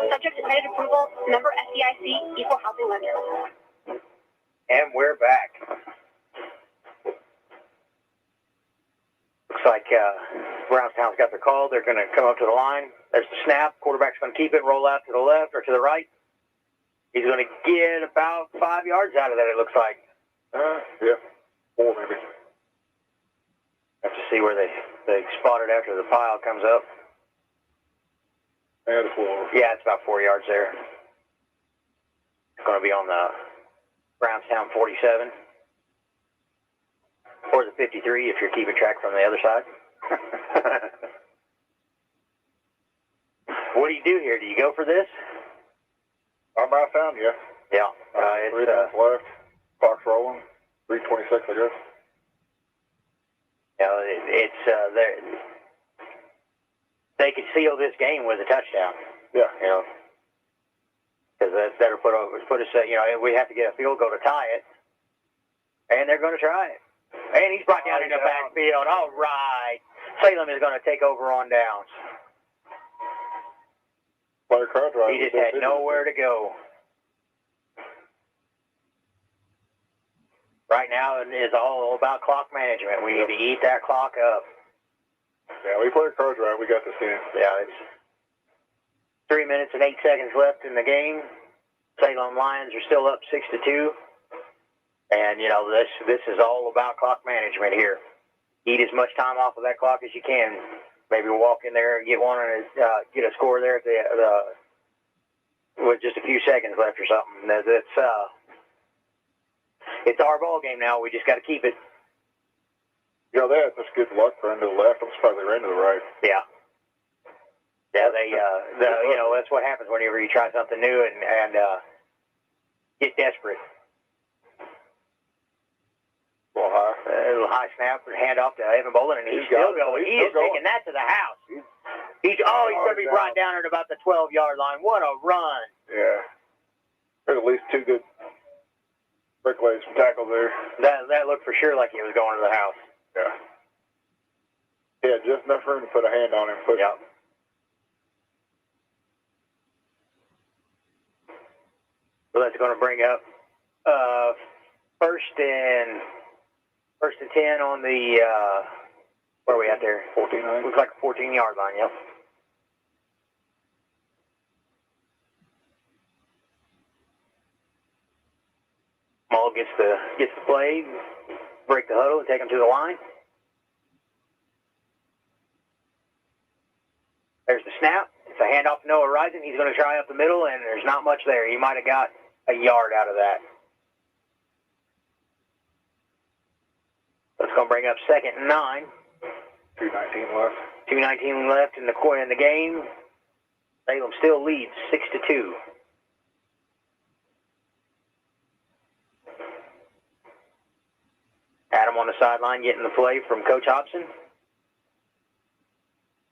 Subject to credit approval, member FDIC, equal housing lender. And we're back. Looks like Brownstown's got their call. They're going to come up to the line. There's the snap. Quarterback's going to keep it, roll out to the left or to the right. He's going to get about 5 yards out of that, it looks like. Yeah, 4 maybe. Have to see where they spot it after the pile comes up. And it's 4. Yeah, it's about 4 yards there. It's going to be on the Brownstown 47. Or the 53 if you're keeping track from the other side. What do you do here? Do you go for this? I'm Brownstown, yeah. Yeah. It's 3 minutes left. Clock's rolling. 3:26, I guess. They could seal this game with a touchdown. Yeah. You know, because that'll put us. We have to get a field goal to tie it, and they're going to try it. And he's brought down in the backfield. All right. Salem is going to take over on downs. He just had nowhere to go. Right now it is all about clock management. We need to eat that clock up. Yeah, we played cards right. We got this game. Yeah, it's 3 minutes and 8 seconds left in the game. Salem Lions are still up 6-2. And, this is all about clock management here. Eat as much time off of that clock as you can. Maybe walk in there and get a score there at with just a few seconds left or something. It's our ball game now. We just got to keep it. You know, they had such good luck running to the left. I'm surprised they ran to the right. Yeah. Yeah, you know, that's what happens whenever you try something new and get desperate. A little high snap and hand off to Evan Bolin, and he's still going. He is taking that to the house. He's going to be brought down at about the 12-yard line. What a run! Yeah. There's at least 2 good breakaways from tackles there. That looked for sure like he was going to the house. Yeah. Yeah, just enough room to put a hand on him. Yep. So that's going to bring up first and 10 on the, where are we at there? 14. Looks like a 14-yard line, yep. Maul gets the play, break the huddle, and take him to the line. There's the snap. It's a handoff to Noah Rising. He's going to try up the middle, and there's not much there. He might have got a yard out of that. That's going to bring up 2nd and 9. 2:19 left. 2:19 left in the game. Salem still leads 6-2. Adam on the sideline getting the play from Coach Hobson.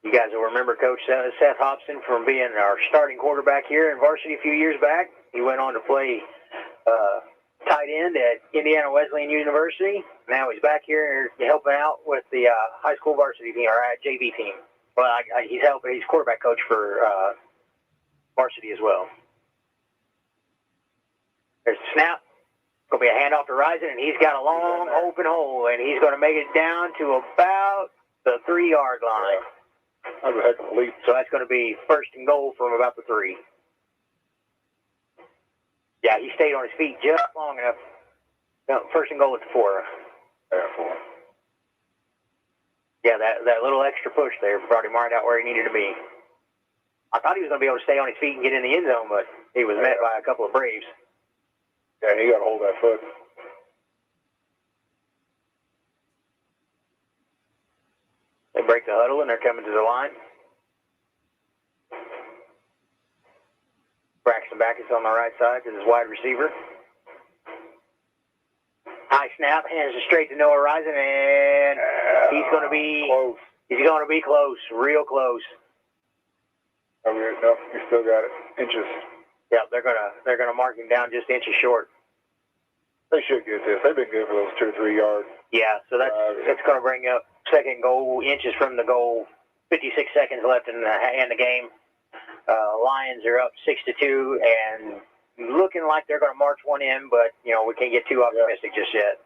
You guys will remember Coach Seth Hobson from being our starting quarterback here in varsity a few years back. He went on to play tight end at Indiana Wesleyan University. Now he's back here helping out with the high school varsity team, or JV team. Well, he's quarterback coach for varsity as well. There's the snap. Going to be a handoff to Rising, and he's got a long open hole, and he's going to make it down to about the 3-yard line. That's a heck of a leap. So that's going to be 1st and goal from about the 3. Yeah, he stayed on his feet just long enough. No, 1st and goal at the 4. Yeah, 4. Yeah, that little extra push there brought him right out where he needed to be. I thought he was going to be able to stay on his feet and get in the end zone, but he was met by a couple of Braves. Yeah, he got to hold that foot. They break the huddle, and they're coming to the line. Braxton Backus on the right side to his wide receiver. High snap, hands it straight to Noah Rising, and he's going to be close. He's going to be close, real close. Oh, no, you still got it. Inches. Yeah, they're gonna mark him down just inches short. They should get this. They've been good for those 2 or 3 yards. Yeah, so that's going to bring up 2nd goal, inches from the goal. 56 seconds left in the game. Lions are up 6-2, and looking like they're going to march one in, but you know we can't get too optimistic just yet.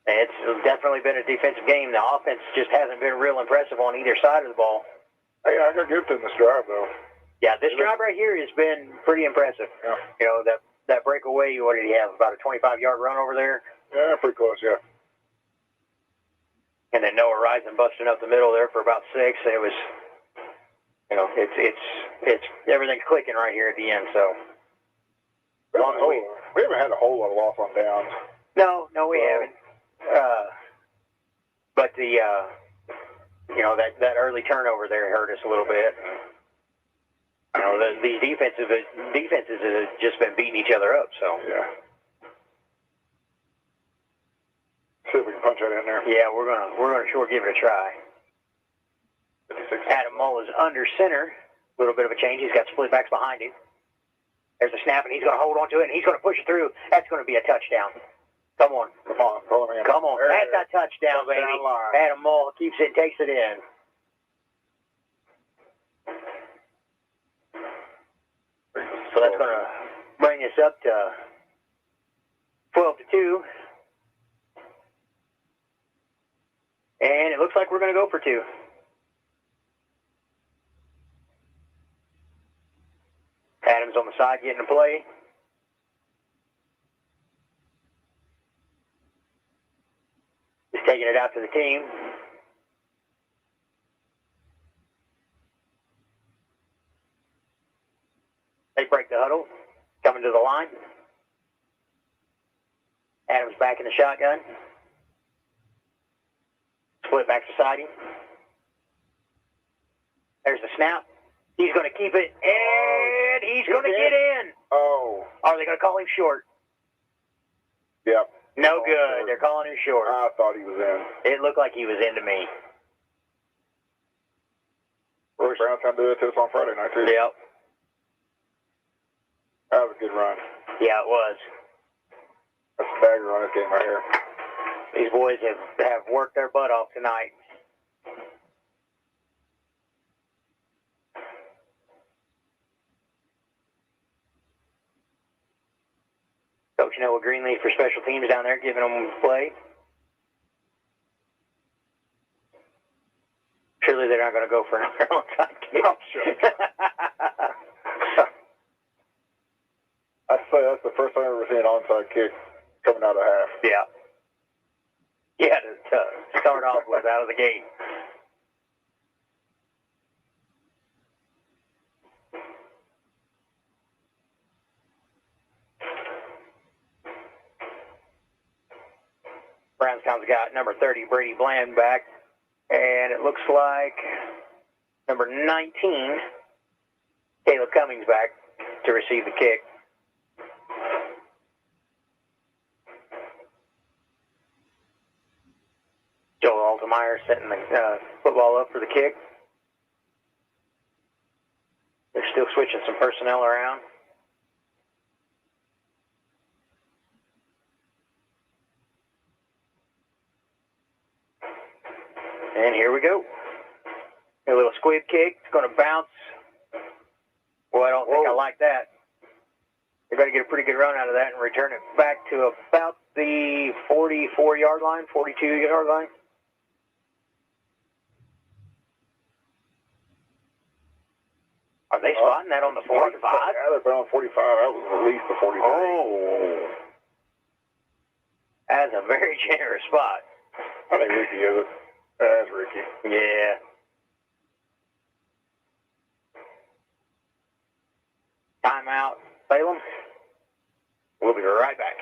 It's definitely been a defensive game. The offense just hasn't been real impressive on either side of the ball. Hey, I got to give them this drive though. Yeah, this drive right here has been pretty impressive. Yeah. You know, that breakaway, what did he have, about a 25-yard run over there? Yeah, pretty close, yeah. And then Noah Rising busting up the middle there for about 6. It was, you know, it's everything's clicking right here at the end, so. We haven't had a whole lot of loss on downs. No, we haven't. But the, you know, that early turnover there hurt us a little bit. You know, these defenses have just been beating each other up. So yeah. See if we can punch that in there. Yeah, we're gonna sure give it a try. 56. Adam Mull is under center. A little bit of a change. He's got split backs behind him. There's a snap, and he's going to hold on to it, and he's going to push it through. That's going to be a touchdown. Come on. Come on. That's a touchdown, baby. Adam Mull keeps it, takes it in. So that's going to bring us up to 12-2. And it looks like we're going to go for 2. Adams on the side getting a play. Just taking it out to the team. huddle. Coming to the line. Adams back in the shotgun. Split back beside him. There's the snap. He's going to keep it, and he's going to get in. Oh. Are they going to call him short? Yep. No good. They're calling him short. I thought he was in. It looked like he was in to me. Brownstown did it to us on Friday night, too. Yep. That was a good run. Yeah, it was. That's a bagger on this game right here. These boys have worked their butt off tonight. Coach Noah Greenleaf for special teams down there giving them play. Surely they're not going to go for another onside kick. No, sure. I'd say that's the first time I've ever seen an onside kick coming out of half. Yeah. Yeah, to start off with out of the gate. Brownstown's got number 30, Brady Bland, back. And it looks like number 19, Caleb Cummings, back to receive the kick. Joel Altemeyer setting the football up for the kick. They're still switching some personnel around. And here we go. A little squib kick. It's going to bounce. Well, I don't think I like that. They're going to get a pretty good run out of that and return it back to about the 44-yard line, 42-yard line. Are they spotting that on the 45? Yeah, they're on 45. That was at least the 43. Oh. That's a very generous spot. I think Ricky is it. That's Ricky. Yeah. Timeout, Salem. We'll be right back.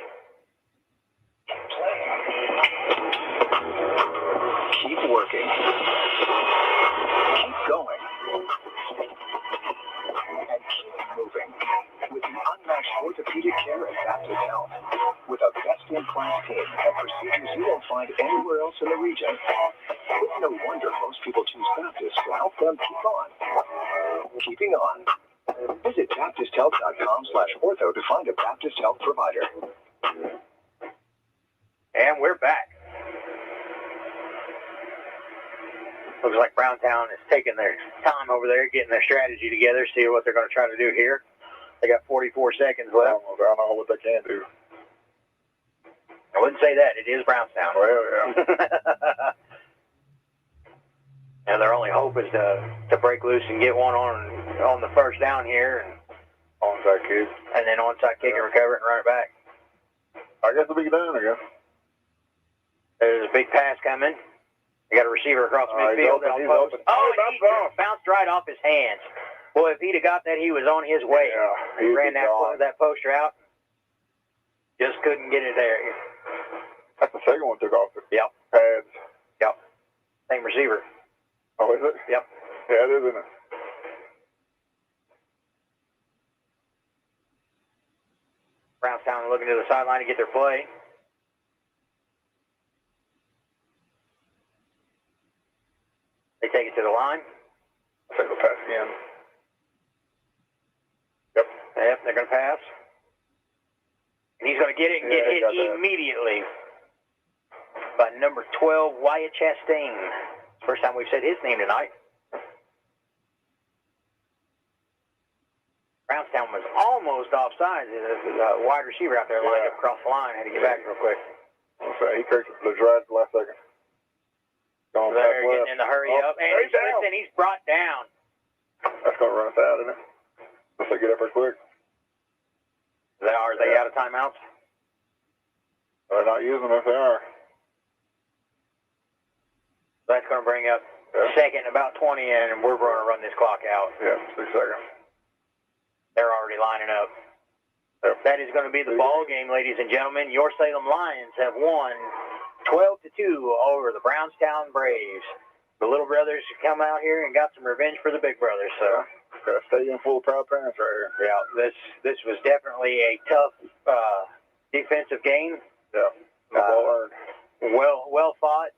Keep working. Keep going. And keep moving. With the unmatched orthopedic care at Baptist Health. With a best-in-class team and procedures you won't find anywhere else in the region. It's no wonder most people choose Baptist to help them keep on. Keeping on. Visit BaptistHealth.com/ortho to find a Baptist Health provider. And we're back. Looks like Brownstown is taking their time over there, getting their strategy together, see what they're going to try to do here. They got 44 seconds left. I don't know what they can do. I wouldn't say that. It is Brownstown. Well, yeah. And their only hope is to break loose and get one on the first down here, and onside kick, and then onside kick and recover it and run it back. I guess it'll be done. I guess there's a big pass coming. They got a receiver across midfield. He's open. Oh, he bounced right off his hands. Boy, if he'd have got that, he was on his way. Yeah, he ran that poster out. Just couldn't get it there. That's the second one took off. Yep. Pads. Yep. Same receiver. Oh, is it? Yep. Yeah, it is, isn't it? Brownstown looking to the sideline to get their play. They take it to the line. Take the pass again. Yep, they're going to pass. And he's going to get it and get hit immediately by number 12, Wyatt Chastain. First time we've said his name tonight. Brownstown was almost offside. The wide receiver out there lined up across the line. Had to get back real quick. He corrected the drive the last second. They're getting in the hurry up. And he's brought down. That's going to run us out, isn't it? Unless they get up there quick. Are they out of timeouts? They're not using them if they are. That's going to bring up second, about 20, and we're going to run this clock out. Yeah, 6 seconds. They're already lining up. That is going to be the ball game, ladies and gentlemen. Your Salem Lions have won 12-2 over the Brownstown Braves. The little brothers come out here and got some revenge for the big brothers. So, got a stadium full of proud parents right here. Yeah, this was definitely a tough defensive game. Yeah, well earned. Well fought.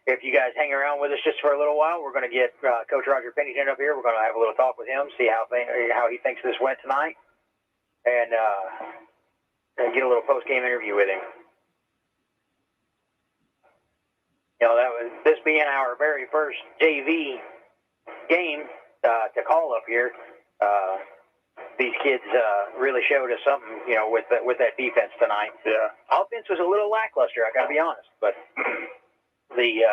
If you guys hang around with us just for a little while, we're going to get Coach Roger Pennington up here. We're going to have a little talk with him, see how he thinks this went tonight, and get a little post-game interview with him. That was this being our very first JV game to call up here. These kids really showed us something, with that defense tonight. Yeah. Offense was a little lackluster, I got to be honest, but the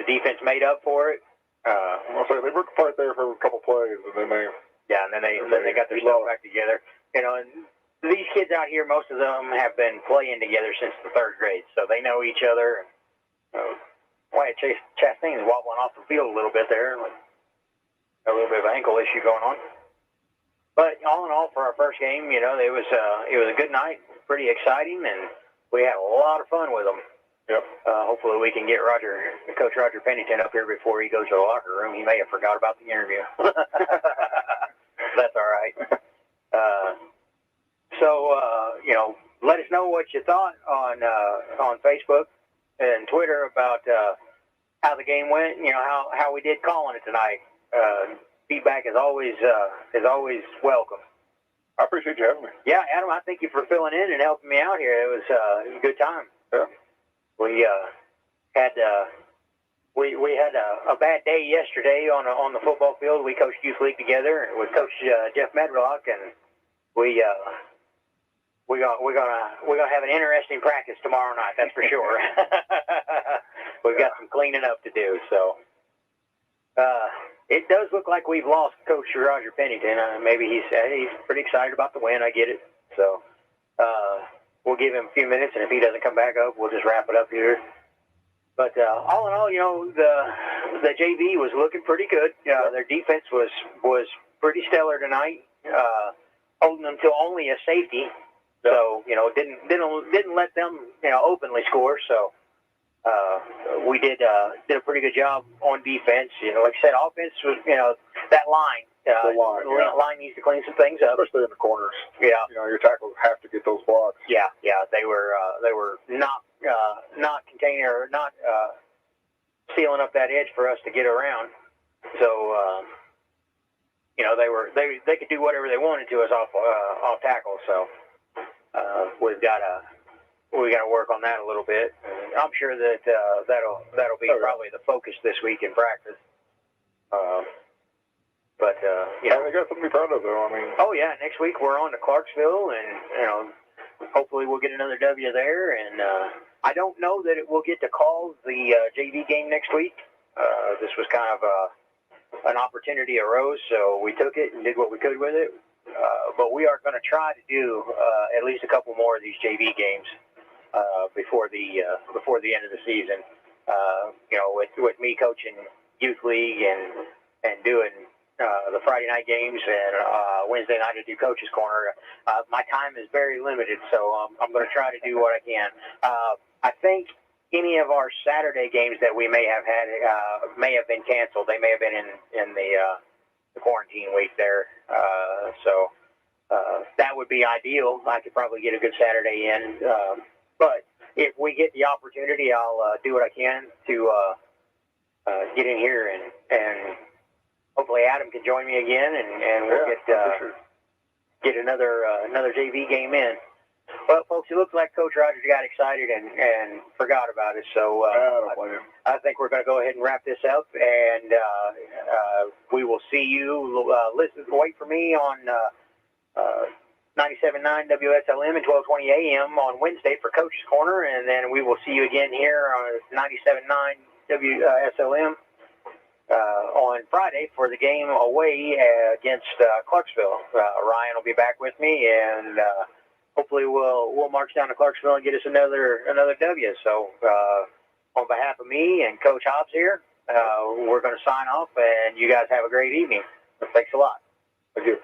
defense made up for it. I'll say they worked apart there for a couple plays, and then they got their stuff back together. And these kids out here, most of them have been playing together since the third grade, so they know each other. Wyatt Chastain is wobbling off the field a little bit there, like a little bit of an ankle issue going on. But all in all, for our first game, it was a good night, pretty exciting, and we had a lot of fun with them. Yep. Hopefully we can get Coach Roger Pennington up here before he goes to the locker room. He may have forgot about the interview. That's all right. Let us know what you thought on Facebook and Twitter about how the game went. How we did calling it tonight. Feedback is always welcome. I appreciate you having me. Yeah, Adam, I thank you for filling in and helping me out here. It was a good time. Yeah. We had a bad day yesterday on the football field. We coached youth league together with Coach Jeff Medlock, and we're gonna have an interesting practice tomorrow night. That's for sure. We've got some cleaning up to do. So it does look like we've lost Coach Roger Pennington. Maybe he's pretty excited about the win. I get it. So. We'll give him a few minutes, and if he doesn't come back up, we'll just wrap it up here. But all in all, the JV was looking pretty good. Their defense was pretty stellar tonight, holding them to only a safety. So didn't let them openly score. So we did a pretty good job on defense. Like I said, offense was that line. The line needs to clean some things up, especially in the corners. Yeah, your tackles have to get those blocks. Yeah, they were not containing or not sealing up that edge for us to get around. So they could do whatever they wanted to us off tackle. So we've got to work on that a little bit. And I'm sure that that'll be probably the focus this week in practice. They got something to be proud of, though. Oh yeah, next week we're on to Clarksville, and hopefully we'll get another W there. And I don't know that it will get to call the JV game next week. This was kind of an opportunity arose, so we took it and did what we could with it. But we are going to try to do at least a couple more of these JV games before the end of the season. With me coaching youth league and doing the Friday night games, and Wednesday night I do Coach's Corner. My time is very limited, so I'm going to try to do what I can. I think any of our Saturday games that we may have had may have been canceled. They may have been in the quarantine week there. So that would be ideal. I could probably get a good Saturday in. But if we get the opportunity, I'll do what I can to get in here and hopefully Adam can join me again, and we'll get another JV game in. Well, folks, it looks like Coach Rogers got excited and forgot about it. So I think we're going to go ahead and wrap this up, and we will see you. Wait for me on 97.9 WSLM and 1220 AM on Wednesday for Coach's Corner, and then we will see you again here on 97.9 WSLM on Friday for the game away against Clarksville. Ryan will be back with me, and hopefully we'll march down to Clarksville and get us another W. So on behalf of me and Coach Hobbs here, we're going to sign off, and you guys have a great evening. Thanks a lot. Thank you.